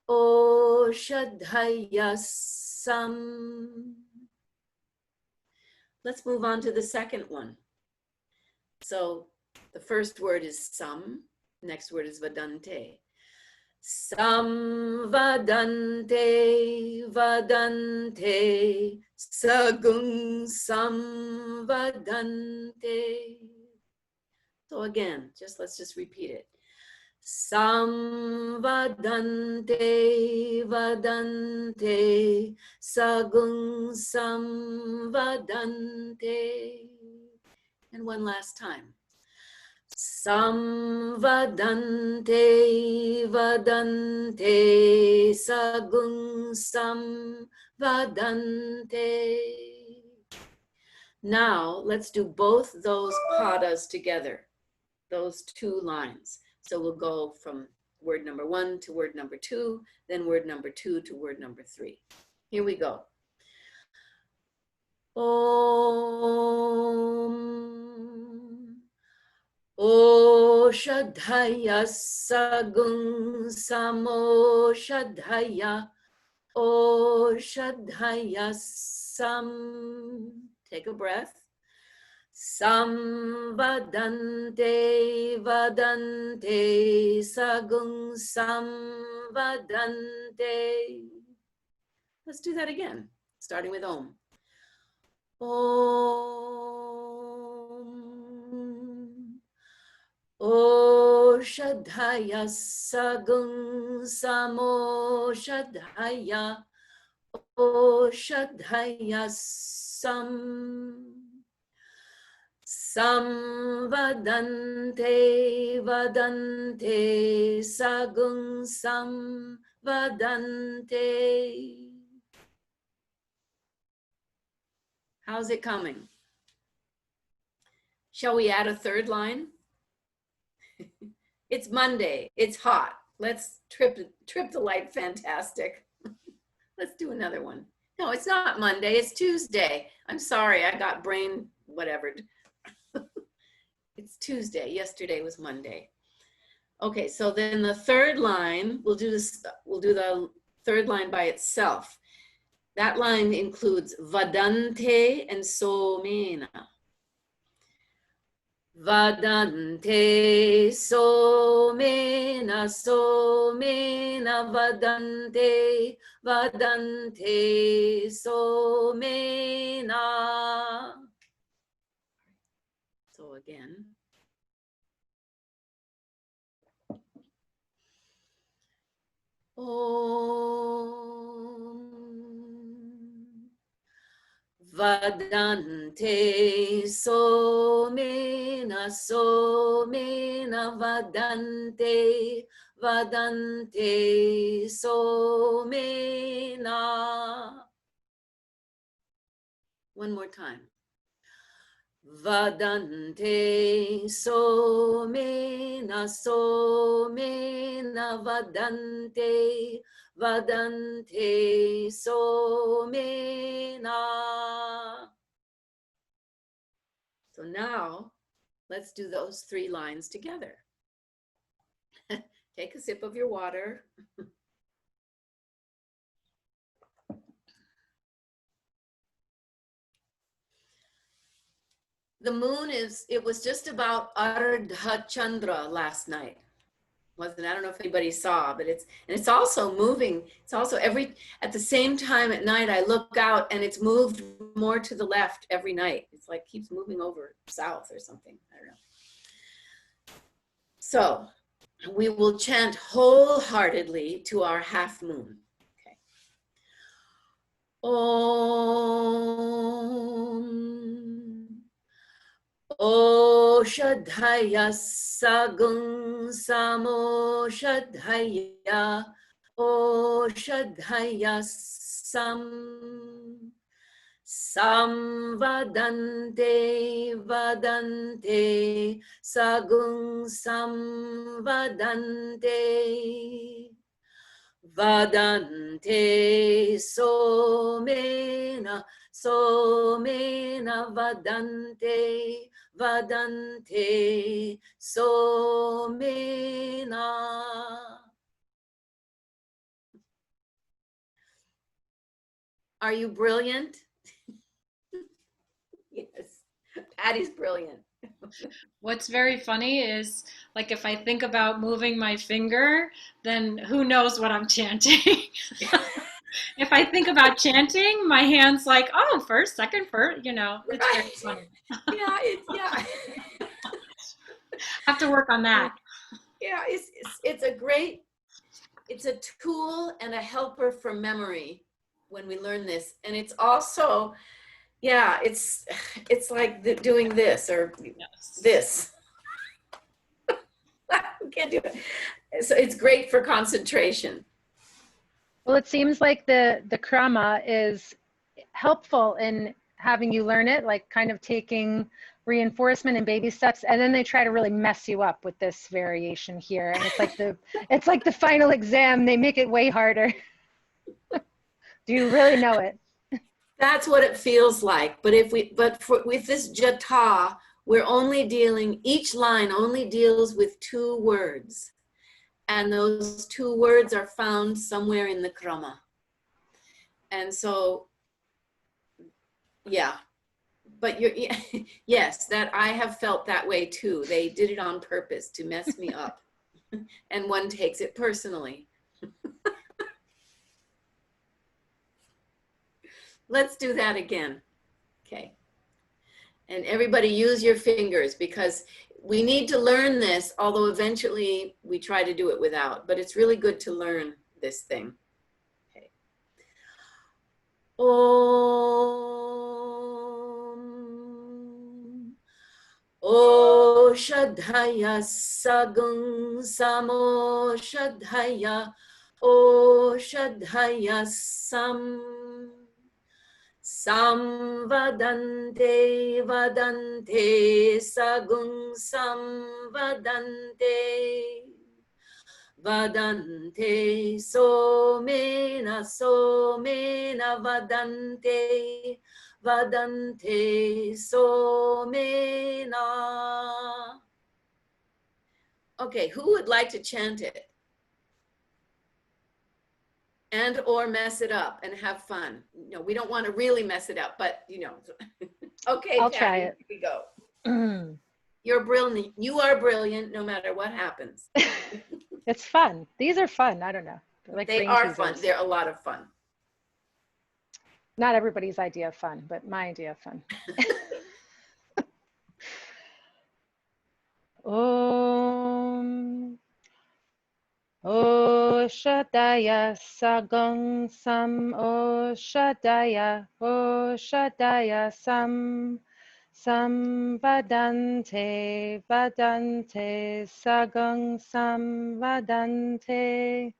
Oshadhaya Sam. Let's move on to the second one. So the first word is Sam, next word is Vadante. Samvadante, vadante, sagung samvadante. So again, let's just repeat it. Samvadante, vadante, sagung samvadante. And one last time. Samvadante, vadante, sagung samvadante. Now let's do both those padas together, those two lines. So we'll go from word number 1 to word number 2, then word number 2 to word number 3. Here we go. Om. O Shadhaya Sagung Samo Shadhaya. O Shadhaya Sam. Take a breath. Samvadante, vadante, sagung samvadante. Let's do that again, starting with Om. Om. O Shadhaya Sagung Samo Shadhaya. O Shadhaya Sam. Samvadante, vadante, sagung samvadante. How's it coming? Shall we add a third line? It's Monday, it's hot. Let's trip the light fantastic. Let's do another one. No, it's not Monday, it's Tuesday. I'm sorry, I got brain whatever. It's Tuesday. Yesterday was Monday. Okay, so then the third line, we'll do the third line by itself. That line includes vadante and somena. Vadante, somena, somena, vadante, vadante, somena. So again. Om. Vadante, somena, somena, vadante, vadante, somena. One more time. Vadante, somena, somena, vadante, vadante, somena. So now, let's do those three lines together. Take a sip of your water. The moon it was just about Ardha Chandra last night. Wasn't, I don't know if anybody saw, but it's also moving. It's also at the same time at night, I look out and it's moved more to the left every night. It's like keeps moving over south or something. I don't know. So we will chant wholeheartedly to our half moon. Okay. Om. O Shadhaya Sagung Samo Shadhaya. O Shadhaya Sam. Samvadante, vadante, sagung samvadante. Vadante, somena, somena, vadante, vadante, somena. Are you brilliant? Yes, Patty's brilliant. What's very funny is, like, if I think about moving my finger, then who knows what I'm chanting. If I think about chanting, my hand's like, oh, first, second, first, you know, it's very Right. funny. Yeah, yeah. Have to work on that. Yeah, it's a great, it's a tool and a helper for memory when we learn this. And it's also, yeah, it's like doing this or Yes. this. We can't do it. So it's great for concentration. Well, it seems like the krama is helpful in having you learn it, like kind of taking reinforcement and baby steps, and then they try to really mess you up with this variation here, and it's like the final exam. They make it way harder. Do you really know it? That's what it feels like. But with this jata, we're only dealing, each line only deals with 2 words. And those 2 words are found somewhere in the krama. And so, yeah. But yes, that I have felt that way too. They did it on purpose to mess me up. And one takes it personally. Let's do that again. Okay. And everybody use your fingers, because we need to learn this, although eventually we try to do it without, but it's really good to learn this thing. Okay. Om. O Shadhaya Sagung Samo Shadhaya. O Shadhaya Sam. Samvadante vadante sagung samvadante vadante somena somena vadante vadante somena. Okay, who would like to chant it? And or mess it up and have fun. No, we don't want to really mess it up, but you know. Okay, I'll Patty, try it. here we go. You're brilliant. You are brilliant no matter what happens. It's fun. These are fun. I don't know. They're like They brain are teasers. fun. They're a lot of fun. Not everybody's idea of fun, but my idea of fun. Om. O Shadaya Sagung Sam. O Shadaya Sam. Sam Vadante Vadante Sagung Sam Vadante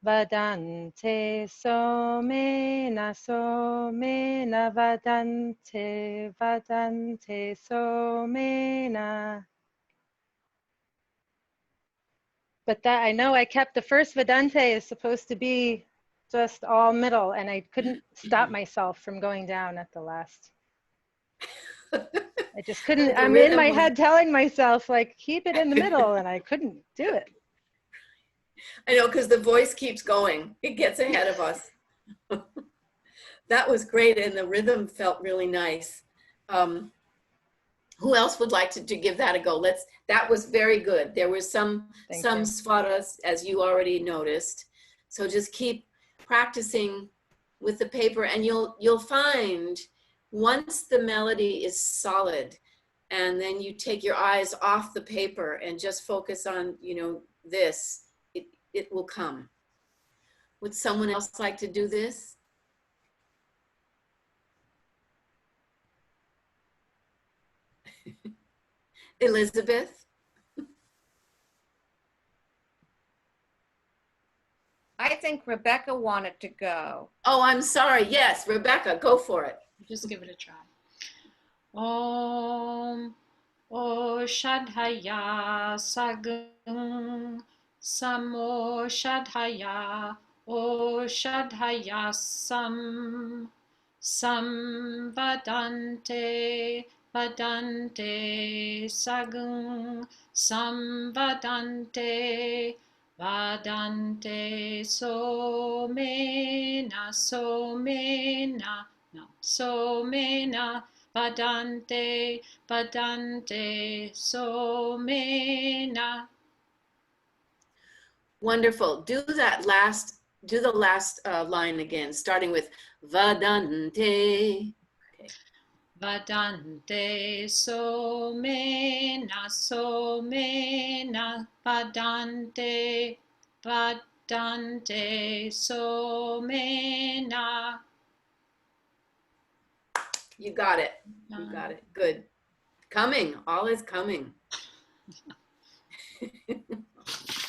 Vadante Somena Somena Vadante Vadante Somena. But that, I know I kept the first Vedante is supposed to be just all middle, and I couldn't stop myself from going down at the last. I just couldn't. I'm in my head telling myself, like, keep it in the middle, and I couldn't do it. I know, because the voice keeps going. It gets ahead of us. That was great, and the rhythm felt really nice. Who else would like to give that a go? That was very good. There were some svaras, as you already noticed. So just keep practicing with the paper, and you'll find once the melody is solid, and then you take your eyes off the paper and just focus on, this, it will come. Would someone else like to do this? Elizabeth? I think Rebecca wanted to go. Oh, I'm sorry. Yes, Rebecca, go for it. Just give it a try. Om O Shadhaya Sagung Samo Shadhaya O Shadhaya Sam Vadante Vadante Sagung Vadante Vadante Somena Somena Badante, badante, somena. Wonderful. Do the last line again, starting with vadante. Okay. Vadante, somena, somena, vadante, vadante, somena. You got it. You got it. Good. Coming. All is coming.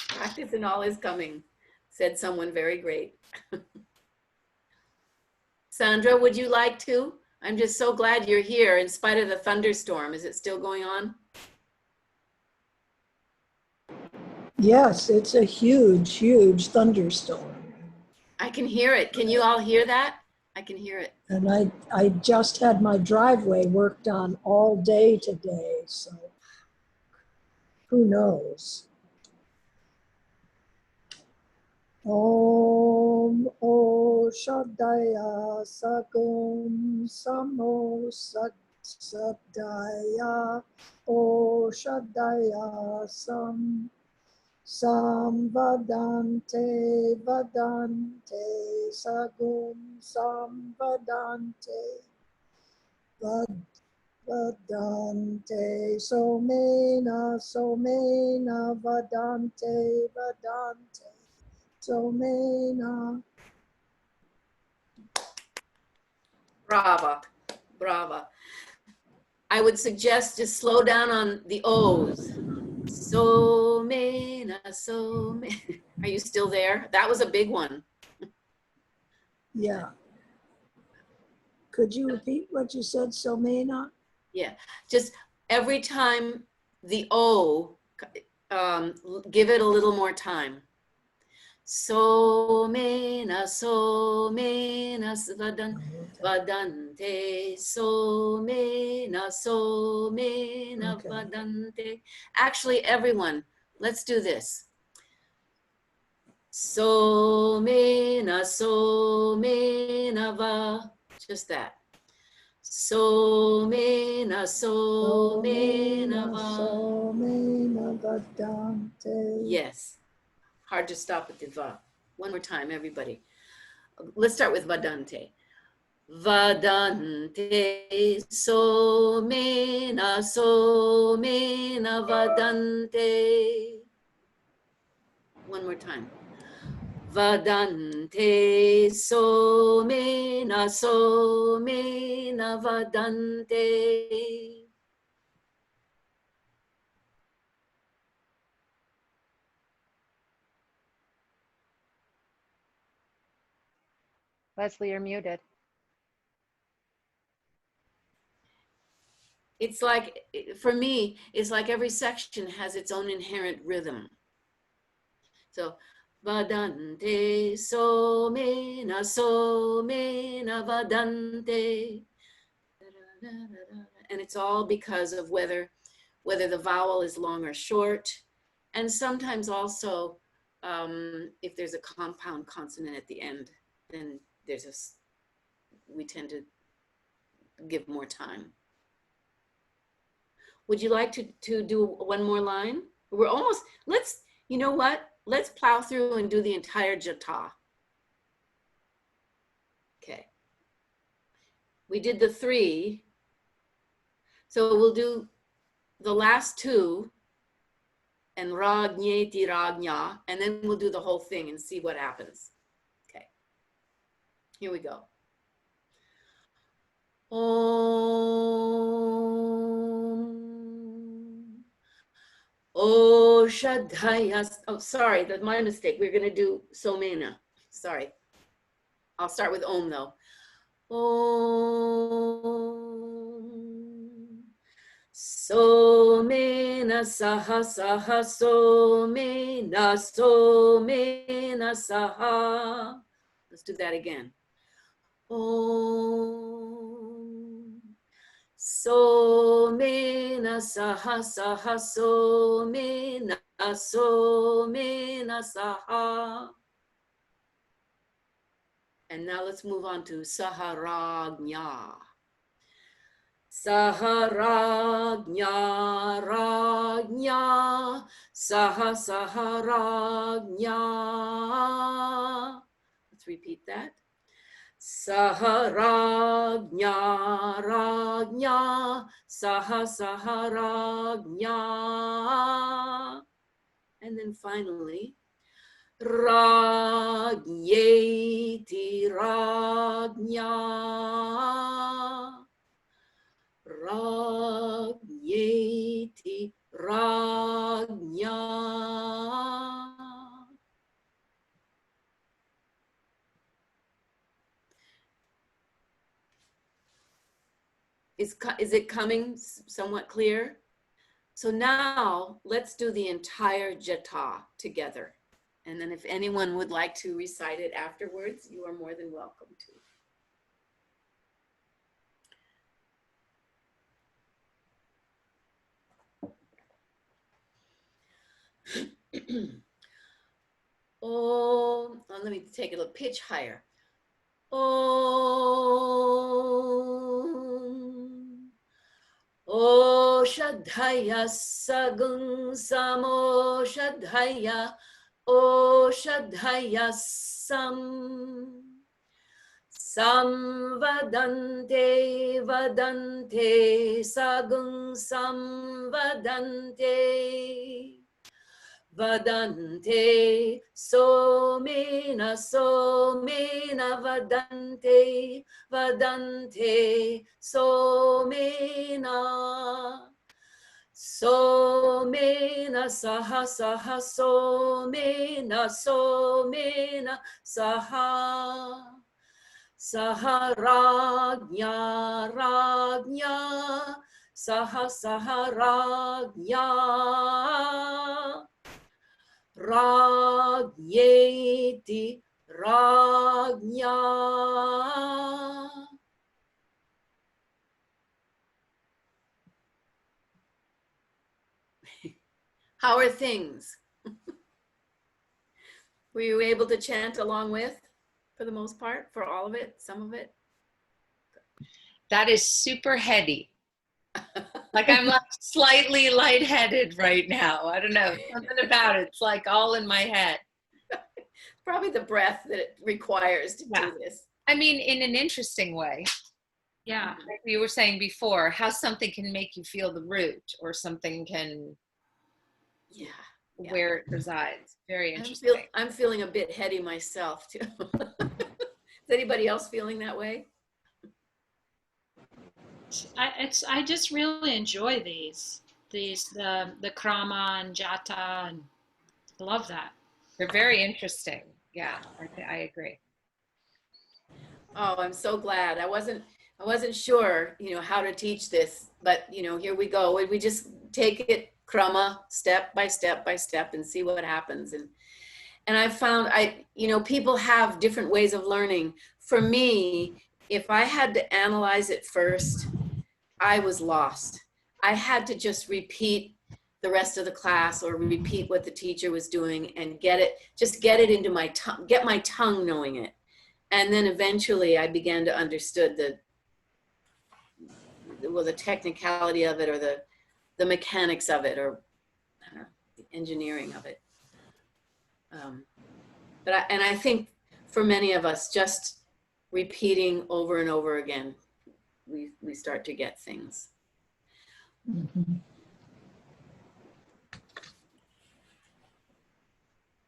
Practice and all is coming, said someone very great. Sandra, would you like to? I'm just so glad you're here in spite of the thunderstorm. Is it still going on? Yes, it's a huge, huge thunderstorm. I can hear it. Can you all hear that? I can hear it. And I just had my driveway worked on all day today, so who knows? Om O Shaddaya Sagum Samo Sat Saddaya O Shaddaya Samvadante Vadante Sagum Samvadante Vadante Somena Somena Vadante Vadante Somena. Brava. Brava. I would suggest just slow down on the O's. Somena, somena. Are you still there? That was a big one. Yeah. Could you repeat what you said, Somena? Yeah, just every time the O, give it a little more time. Somena, somena, vadante, somena, somena, Okay. vadante. Actually, everyone, let's do this. Somena, somena, va, just that. Somena, somena, va. Somena Vadante. Yes, hard to stop at the va. One more time, everybody. Let's start with vadante. Vadante, somena, somena, vadante. One more time. Vadante, somena, somena, vadante. Leslie, you're muted. It's like, for me, it's like every section has its own inherent rhythm. So, vadante, somena, somena, vadante. And it's all because of whether the vowel is long or short. And sometimes also, if there's a compound consonant at the end, then we tend to give more time. Would you like to do one more line? We're almost, you know what? Let's plow through and do the entire jata. Okay. We did the 3. So we'll do the last 2 and ragnyeti ragnya, and then we'll do the whole thing and see what happens. Okay. Here we go. Om. Oh, Shaddaya. Oh, sorry, that's my mistake. We're going to do Somena. Sorry. I'll start with Om though. Om. Somena saha saha somena somena saha. Let's do that again. Om. Somena saha saha somena somena saha. And now let's move on to saharagnya. Saharagnya ragnya, saharagnya. Let's repeat that. Saharagnya ragnya, saharagnya. And then finally, ragyeti ragnya. Ragyeti ragnya. Is it coming somewhat clear? So now let's do the entire jata together. And then if anyone would like to recite it afterwards, you are more than welcome to. Oh, let me take it a pitch higher. Om. O Shadhaya Sagun Samo Shadhaya. O Shadhaya Sam. Samvadante Vadante Sagun Samvadante. Vadante somena somena vadante vadante somena somena saha saha somena somena saha saha ragnya ragnya saha saha ragnya. Ragyeti ragnya. How are things? Were you able to chant along with, for the most part, for all of it, some of it? That is super heady. Like I'm like slightly lightheaded right now. I don't know, something about it. It's like all in my head. Probably the breath that it requires to do this. I mean, in an interesting way. Yeah. Like we were saying before, how something can make you feel the root, or something can, where it resides. Very interesting. I'm feeling a bit heady myself too. Is anybody else feeling that way? I just really enjoy these the krama and jata, and I love that. They're very interesting. Yeah, I agree. Oh, I'm so glad. I wasn't sure, how to teach this, but here we go. We just take it krama, step by step by step, and see what happens. And I found people have different ways of learning. For me, if I had to analyze it first, I was lost. I had to just repeat the rest of the class or repeat what the teacher was doing and get it into my tongue, get my tongue knowing it. And then eventually I began to understand the technicality of it, or the mechanics of it, or I don't know, the engineering of it. But I think for many of us, just repeating over and over again, we start to get things. Mhm.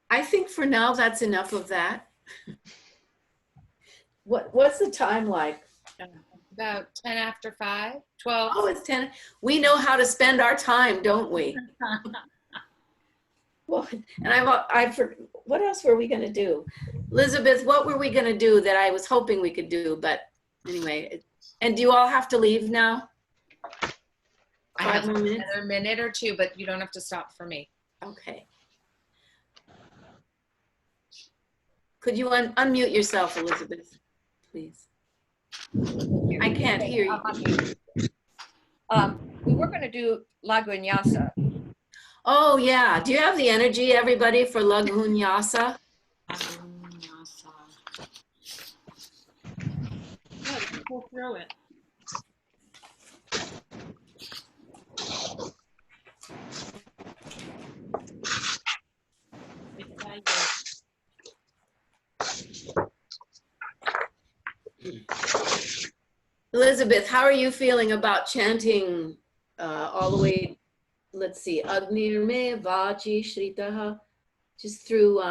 I think for now that's enough of that. What's the time like? About 10 after 5, 12. Oh, it's 10. We know how to spend our time, don't we? Well, and what else were we going to do? Elizabeth, what were we going to do that I was hoping we could do? But anyway, and do you all have to leave now? I have another minute or two, but you don't have to stop for me. Okay. Could you unmute yourself, Elizabeth, please? I can't hear you. We were going to do Laghunyasa. Oh, yeah. Do you have the energy, everybody, for Laghunyasa? Laghunyasa. Yeah, go through it. Elizabeth, how are you feeling about chanting all the way, let's see, Agnir me vachi shritaha, just through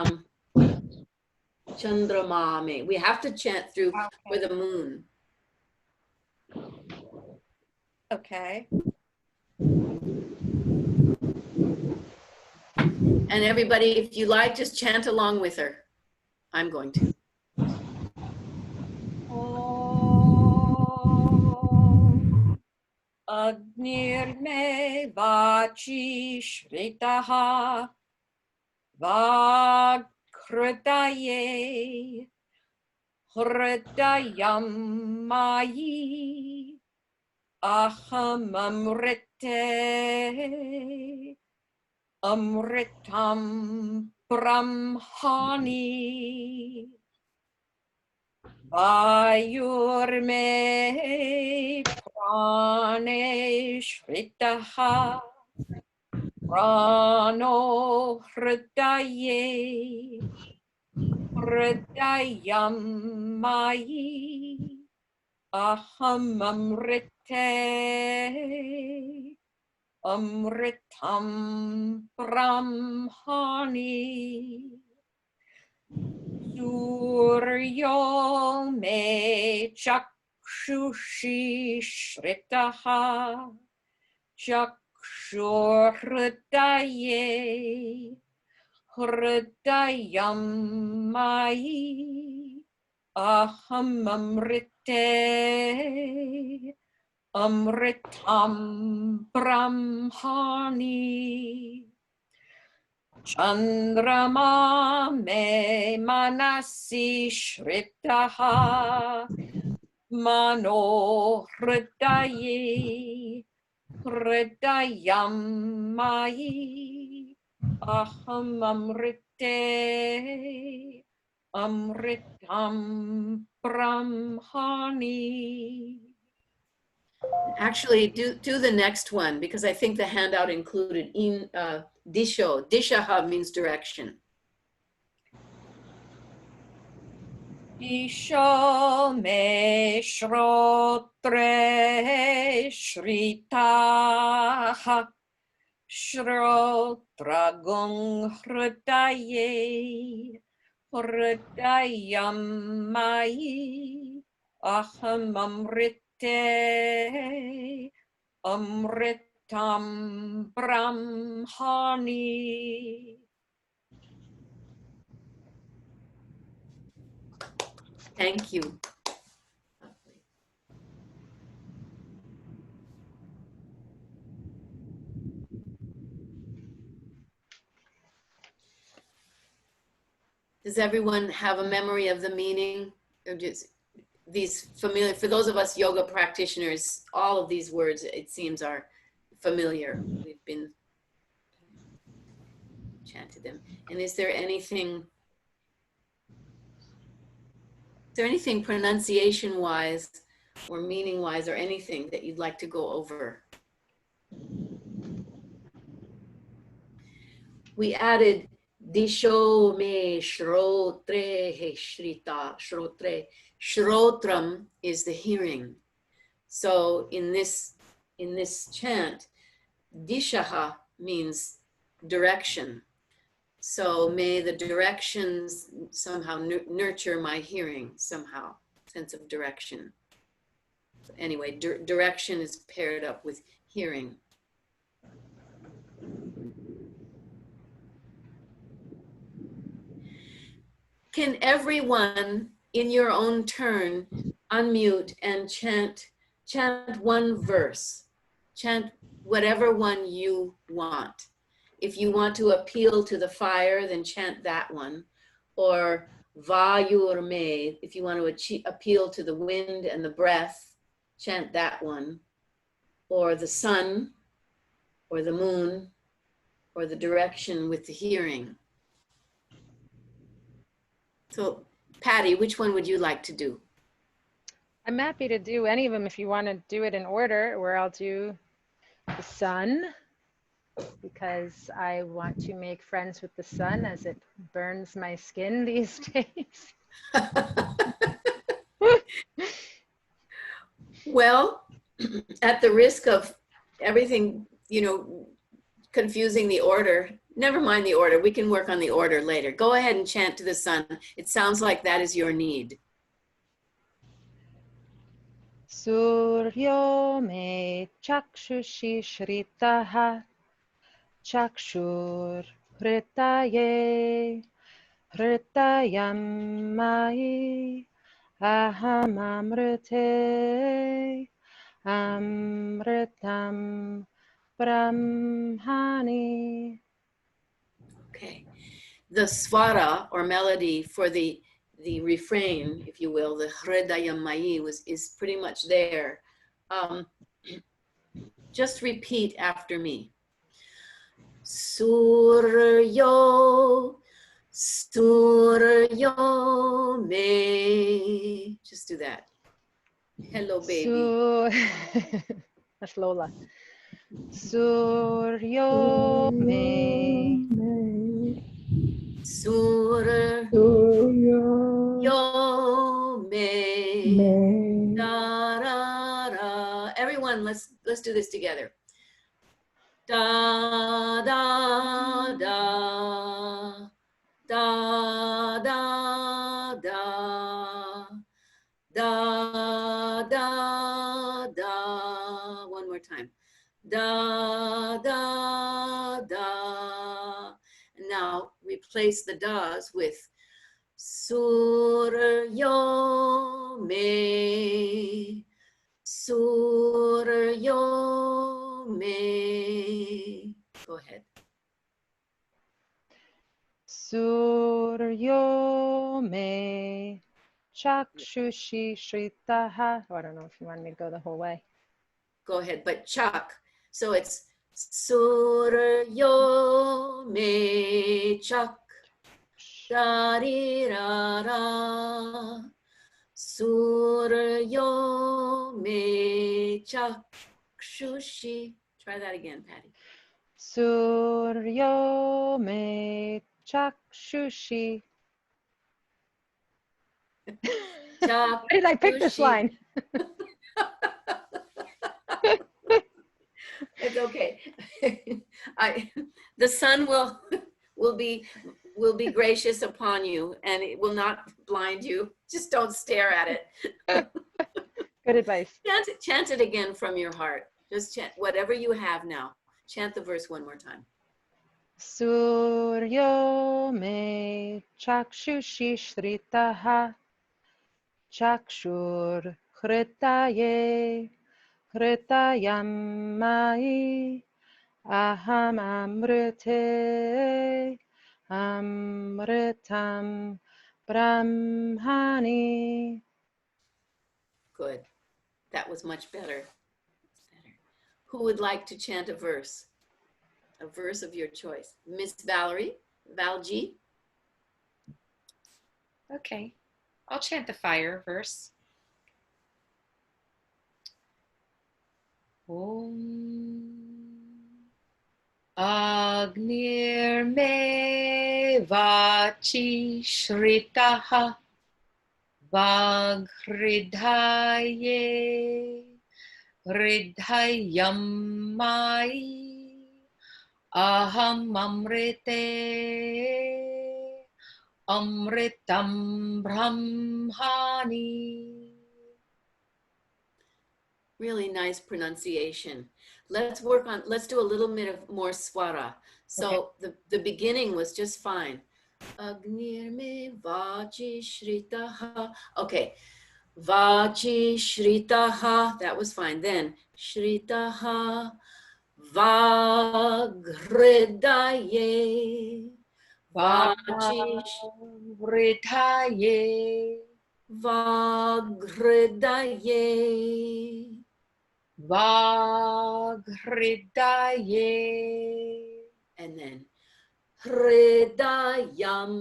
Chandrama me. We have to chant through for the moon. Okay. And everybody, if you like, just chant along with her. I'm going to. Om Agnir me vachi shritaha Vakritaye Hridayam Mayi Aham Amrite Amritam Brahmani Vayurme Prane Shritaha Prano Hridaye Hridayam Mayi Aham Amrite Amritam Brahmani Suryo me chakshushi shritaha chakshurhridaye hridayam mayi aham amrite amritam brahmani Chandrama me manasi shritaha mano hridaye hridayam mayi aham amrite amritam brahmani. Actually, do the next one because I think the handout included in disho. Dishaha means direction. Disho me shrotre shritaha shrotragung hridaye hridayam mayi aham amrite amritam brahmani. Thank you. Does everyone have a memory of the meaning? Or just these familiar, for those of us yoga practitioners, all of these words, it seems, are familiar. We've been chanted them. And is there anything pronunciation-wise or meaning-wise or anything that you'd like to go over? We added Disho me shrotre he shrita shrotre. Shrotram is the hearing. So in this chant, Dishaha means direction. So may the directions somehow nurture my hearing somehow, sense of direction. Anyway, direction is paired up with hearing. Can everyone in your own turn unmute and chant one verse? Chant whatever one you want. If you want to appeal to the fire, then chant that one. Or Vayurme, if you want to appeal to the wind and the breath, chant that one. Or the sun, or the moon, or the direction with the hearing. So, Patty, which one would you like to do? I'm happy to do any of them if you want to do it in order, where I'll do the sun, because I want to make friends with the sun as it burns my skin these days. Well, at the risk of everything, you know, confusing the order, never mind the order. We can work on the order later. Go ahead and chant to the sun. It sounds like that is your need. Suryo me chakshushi shritaha chakshur hritaye hritayam mai aham amrite amritam brahmani. Okay. The swara or melody for the refrain, if you will, the hridayam mayi is pretty much there. Just repeat after me. Suryo, suryo me. Just do that. Hello, baby. That's Lola. Suryo me suryo me. Da, da, da. Everyone, let's do this together. Da, da, da. Da, da, da. Da, da, da. One more time. Da, da, da. And now replace the das with suryo me. Suryo me. Go ahead. Suryo me chakshushi shritaha. Oh, I don't know if you want me to go the whole way. Go ahead, but chak. So it's suryo me chak. Da-di-da-da. Suryo me chakshushi. Try that again, Patty. Suryo me chakshushi. Why did I pick this line? It's okay. The sun will be gracious upon you, and it will not blind you. Just don't stare at it. Good advice. Chant it again from your heart. Just chant whatever you have now. Chant the verse one more time. Suryo me chakshushi shritaha chakshur hritaye hritayam mai aham amrite amritam brahmani. Good. That was much better. Who would like to chant a verse? A verse of your choice. Miss Valerie, Valji. Okay, I'll chant the fire verse. Om Agnir me vachi shritaha Vaghridhaye hridhayam mai aham amrite amritam brahmani. Really nice pronunciation. Let's do a little bit of more swara. So okay. The beginning was just fine. Agnir me vachi shritaha. Okay. Vachi shritaha. That was fine. Then shritaha vaghridaye. Vaghridaye. Vaghridaye. Vaghridaye. And then hridayam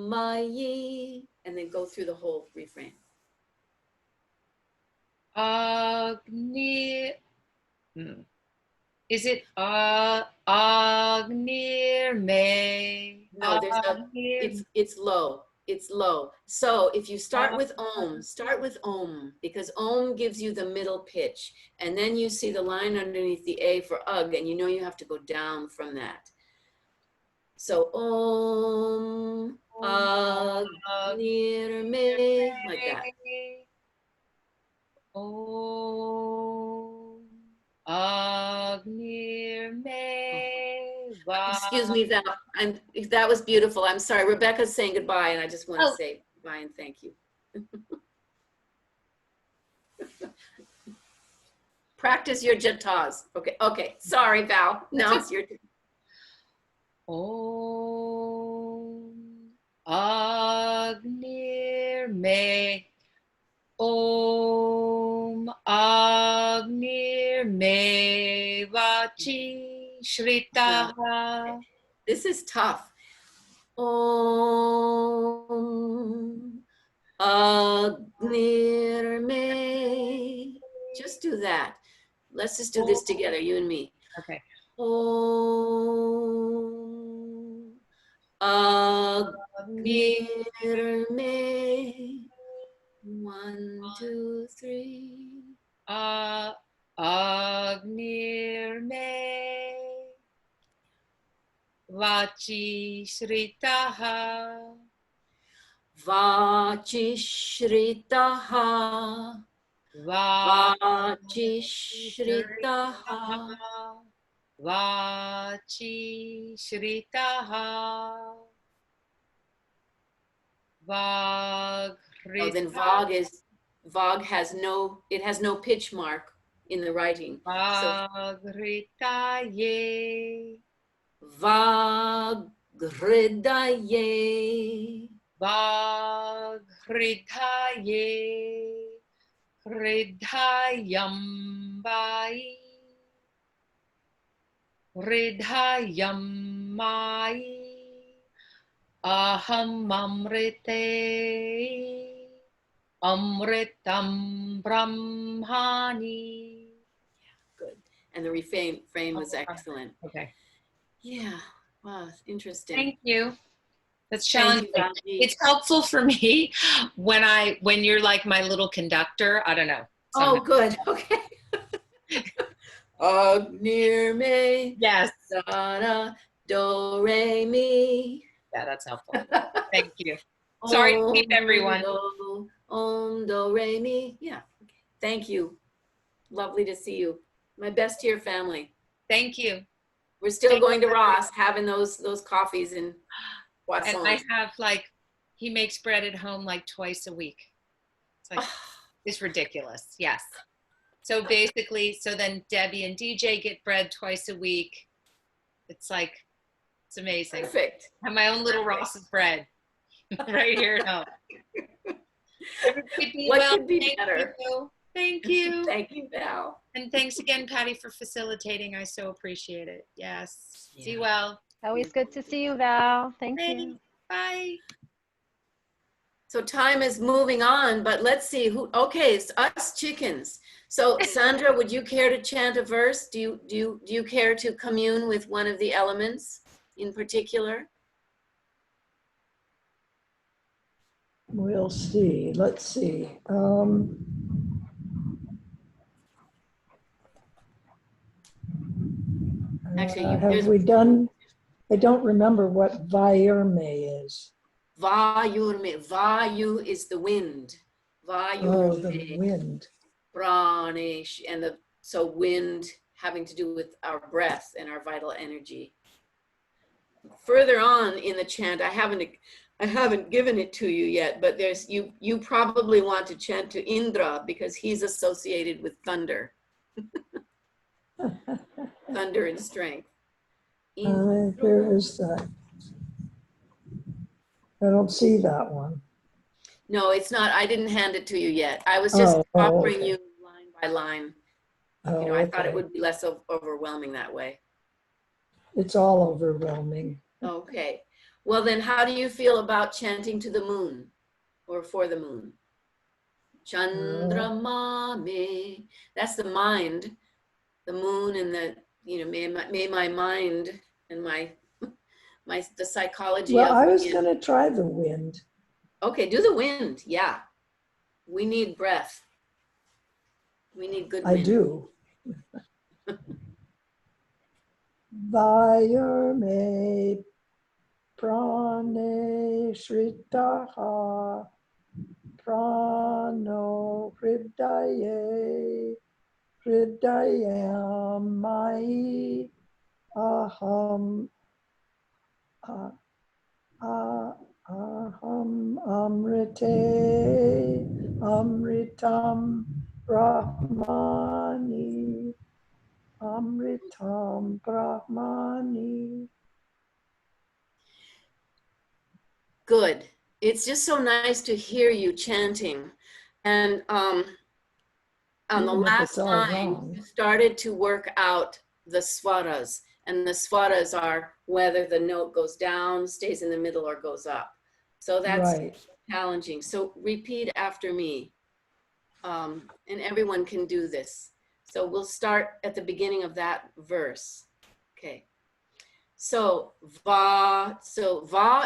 mayi. And then go through the whole refrain. Agni. Is it Agnir me? No, it's low. it's low. So if you start with Om, because Om gives you the middle pitch. And then you see the line underneath the A for Ug, and you know you have to go down from that. So Om, Ug, Nir, Me, like that. Om Agnir Me Va. Excuse me, Val. That was beautiful. I'm sorry. Rebecca's saying goodbye, and I just want to say goodbye and thank you. Practice your jatas. Okay. Sorry, Val. Now it's your turn. Om Agnir Me. Om Agnir Me Vachi Shritaha. This is tough. Om Agnir Me. Just do that. Let's just do this together, you and me. Okay. Om Agnir Me. 1, 2, 3. Agnir Me Vachi Shritaha. Vachishritaha. Vachishritaha. Vachishritaha. Oh, then Vag has no pitch mark in the writing. So Vagritaye. Vagridaye. Vaghridaye. Hridayambai. Hridayamai. Aham amrite. Amritam brahmani. Good. And the refrain was excellent. Okay. Yeah. Wow. Interesting. Thank you. That's Thank you, challenging. Valjeet. It's helpful for me when you're like my little conductor. I don't know. Oh, good. Okay. Agnir Me. Yes. Sada, do, re, mi. Yeah, that's helpful. Thank you. Sorry to keep everyone. Om, do, re, mi. Yeah. Okay. Thank you. Lovely to see you. My best to your family. Thank you. We're still going to Ross, having those coffees and And I have he makes bread at home like twice a week. It's it's ridiculous. Yes. So basically, then Debbie and DJ get bread twice a week. It's amazing. Perfect. I have my own little Ross's bread right here at home. Everybody be What well. could be better? Thank you. Thank you, Val. And thanks again, Patty, for facilitating. I so appreciate it. Yes. Yeah. Be well. Always good to see you, Val. Thank Thanks. you. Bye. So time is moving on, but let's see who. Okay, it's us chickens. So Sandra, would you care to chant a verse? Do you care to commune with one of the elements in particular? We'll see. Let's see. Actually, have we done? I don't remember what Vayurme is. Vayurme. Vayu is the wind. Vayurme. Oh, the wind. Pranesh, and so wind having to do with our breath and our vital energy. Further on in the chant, I haven't given it to you yet, but you probably want to chant to Indra because he's associated with thunder. Thunder and strength. Where is that? I don't see that one. No, it's not. I didn't hand it to you yet. I was just offering you line by line. I thought it would be less overwhelming that way. It's all overwhelming. Okay. Well, then how do you feel about chanting to the moon or for the moon? Candranamaskṛtya. That's the mind, the moon, and may my mind and the psychology Well, of I was going to try the wind. Okay, do the wind. Yeah. We need breath. We need good I wind. do. Vayurme prane shritaha prano hridayamai aham aham amritam brahmani amritam brahmani. Good. It's just so nice to hear you chanting. And on the Even if last it's all line, wrong. you started to work out the swaras. And the swaras are whether the note goes down, stays in the middle, or goes up. So that's Right. challenging. So repeat after me. And everyone can do this. So we'll start at the beginning of that verse. Okay. So va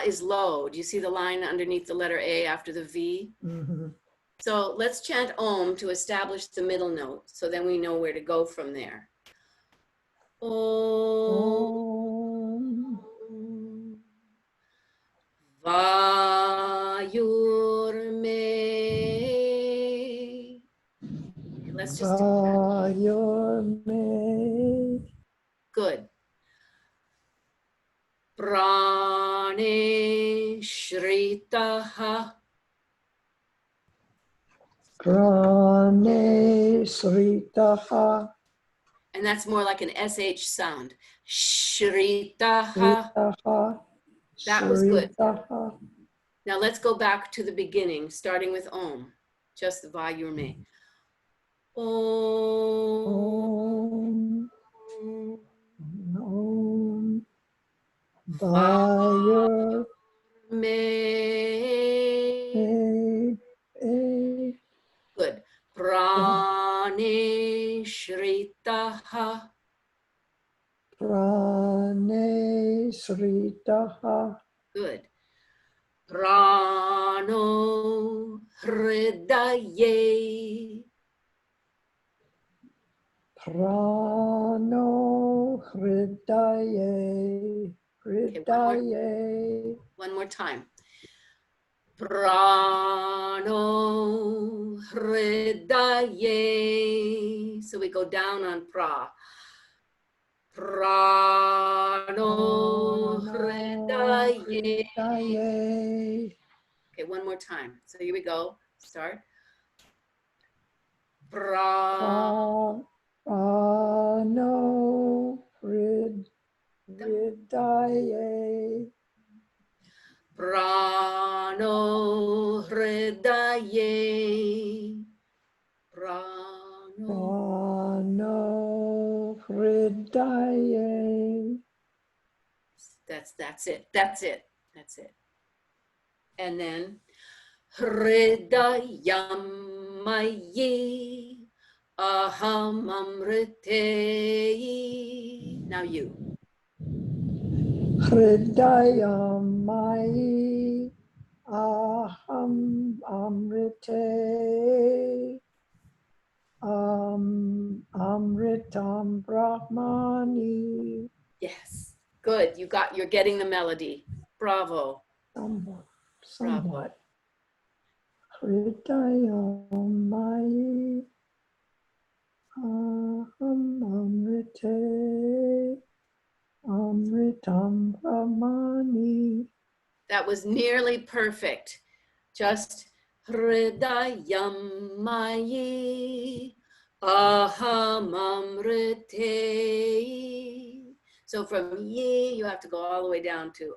is low. Do you see the line underneath the letter A after the V? Mm-hmm. So let's chant Om to establish the middle note. So then we know where to go from there. Om. Om Vayurme. Let's just do that. Vayurme Good. Prane Shritaha. Prane Sritaha And that's more like an SH sound. Shritaha. Sritaha That was good. Sritaha. Now let's go back to the beginning, starting with Om. Just the Vayurme. Om. Om Om Vayurme Me. Good. Prane Shritaha. Prane Sritaha Good. Prano Hridaye. Prano Hridaye Hridaye. One more time. Prano Hridaye. So we go down on pra. Prano Hridaye. Hridaye. Okay, one more time. So here we go. Start. Prano Prano Hridaye. Prano Hridaye. Prano. Prano Hridaye. That's it. That's it. That's it. And then Hridayamayi Aham Amriteyi. Now you. Hridayamayi Aham Amrite Amritam Brahmani. Yes. Good. You're getting the melody. Bravo. Somewhat. Hridayamayi Aham Amrite Amritam Brahmani. That was nearly perfect. Just Hridayamayi Aham Amriteyi. So from ye, you have to go all the way down to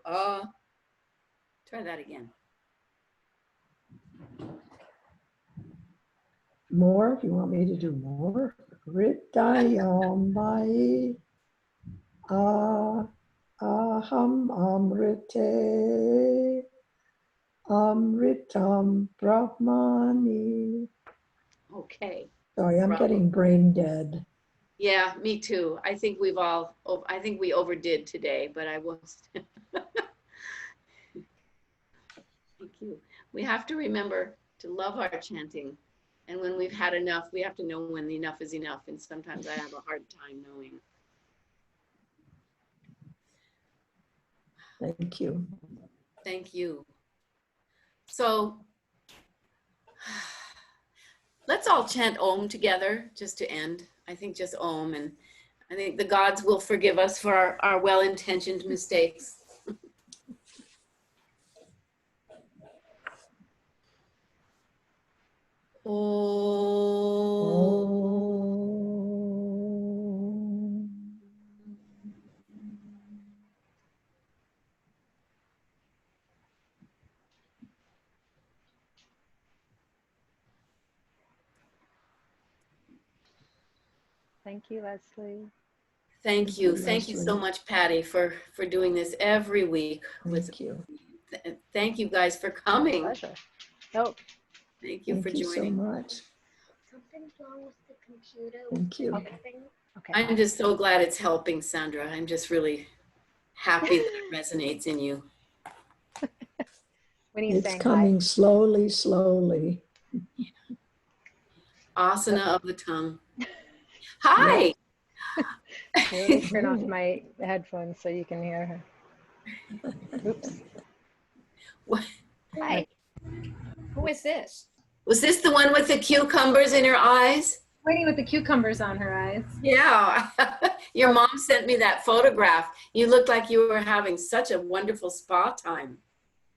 Try that again. More, if you want me to do more. Hridayamayi Aham Amrite Amritam Brahmani. Okay. Sorry, I'm Bravo. getting brain dead. Yeah, me too. I think we overdid today, but I was. Thank you. We have to remember to love our chanting. And when we've had enough, we have to know when enough is enough. And sometimes I have a hard time knowing. Thank you. Thank you. So let's all chant Om together just to end. I think just Om, and I think the gods will forgive us for our well-intentioned mistakes. Om. Thank you, Leslie. Thank you. Thank you so much, Patty, for doing this every week. Thank you. Thank you guys for coming. Pleasure. Oh, Thank you for joining. Thank you so much. Something's wrong with the computer. Thank you. okay. I'm just so glad it's helping, Sandra. I'm just really happy that it resonates in you. When he's It's saying coming slowly, slowly. Asana of the tongue. Hi. hi. Let me turn off my headphones so you can hear her. Oops. What? Hi. Who is this? Was this the one with the cucumbers in her eyes? Winnie with the cucumbers on her eyes. Yeah. Your mom sent me that photograph. You looked like you were having such a wonderful spa time.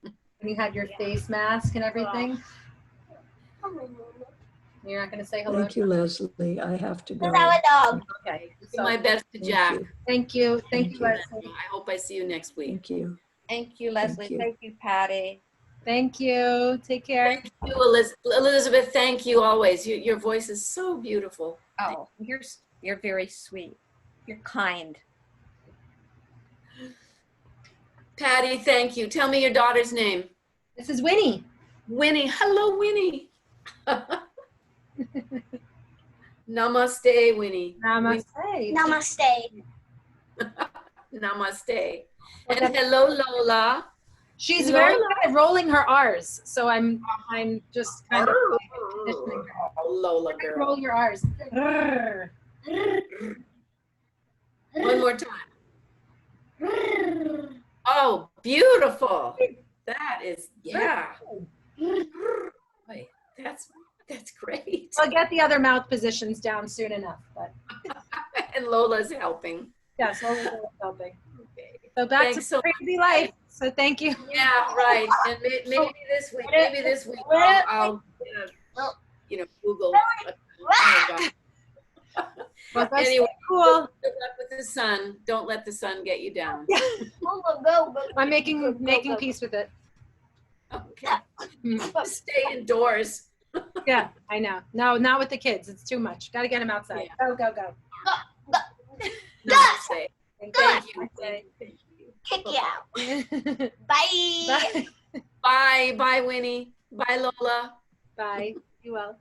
And you had your face mask and everything. You're not going to say hello? Thank you, Leslie. I have to go. Okay. Do my best to Jack. Thank you. Thank you, I Leslie. hope I see you next week. Thank you. Thank you, Leslie. you. Thank you, Patty. Thank you. Take care. Thank you, Elizabeth. Thank you always. Your voice is so beautiful. Oh, you're very sweet. You're kind. Patty, thank you. Tell me your daughter's name. This is Winnie. Winnie. Hello, Winnie. Namaste, Winnie. Namaste. Namaste. Namaste. And hello, Lola. She's Lola. very good at rolling her R's, so I'm just kind of conditioning her. Lola girl. Roll your R's. One more time. Oh, beautiful. That is, yeah. Wait, that's great. I'll get the other mouth positions down soon enough, but And Lola's helping. yes, we'll helping. Okay. So back Thanks to so crazy life. So thank you. Yeah, right. And maybe this week, I'll Google. Well, that's Anyway, cool. good luck with the sun. Don't let the sun get you down. I'm making peace with it. Okay. Stay indoors. Yeah, I know. No, not with the kids. It's too much. Got to get them outside. Yeah. Go, go, go. Namaste. Thank you. Kick you out. Bye. Bye. Bye. Bye, Winnie. Bye, Lola. Bye. You well.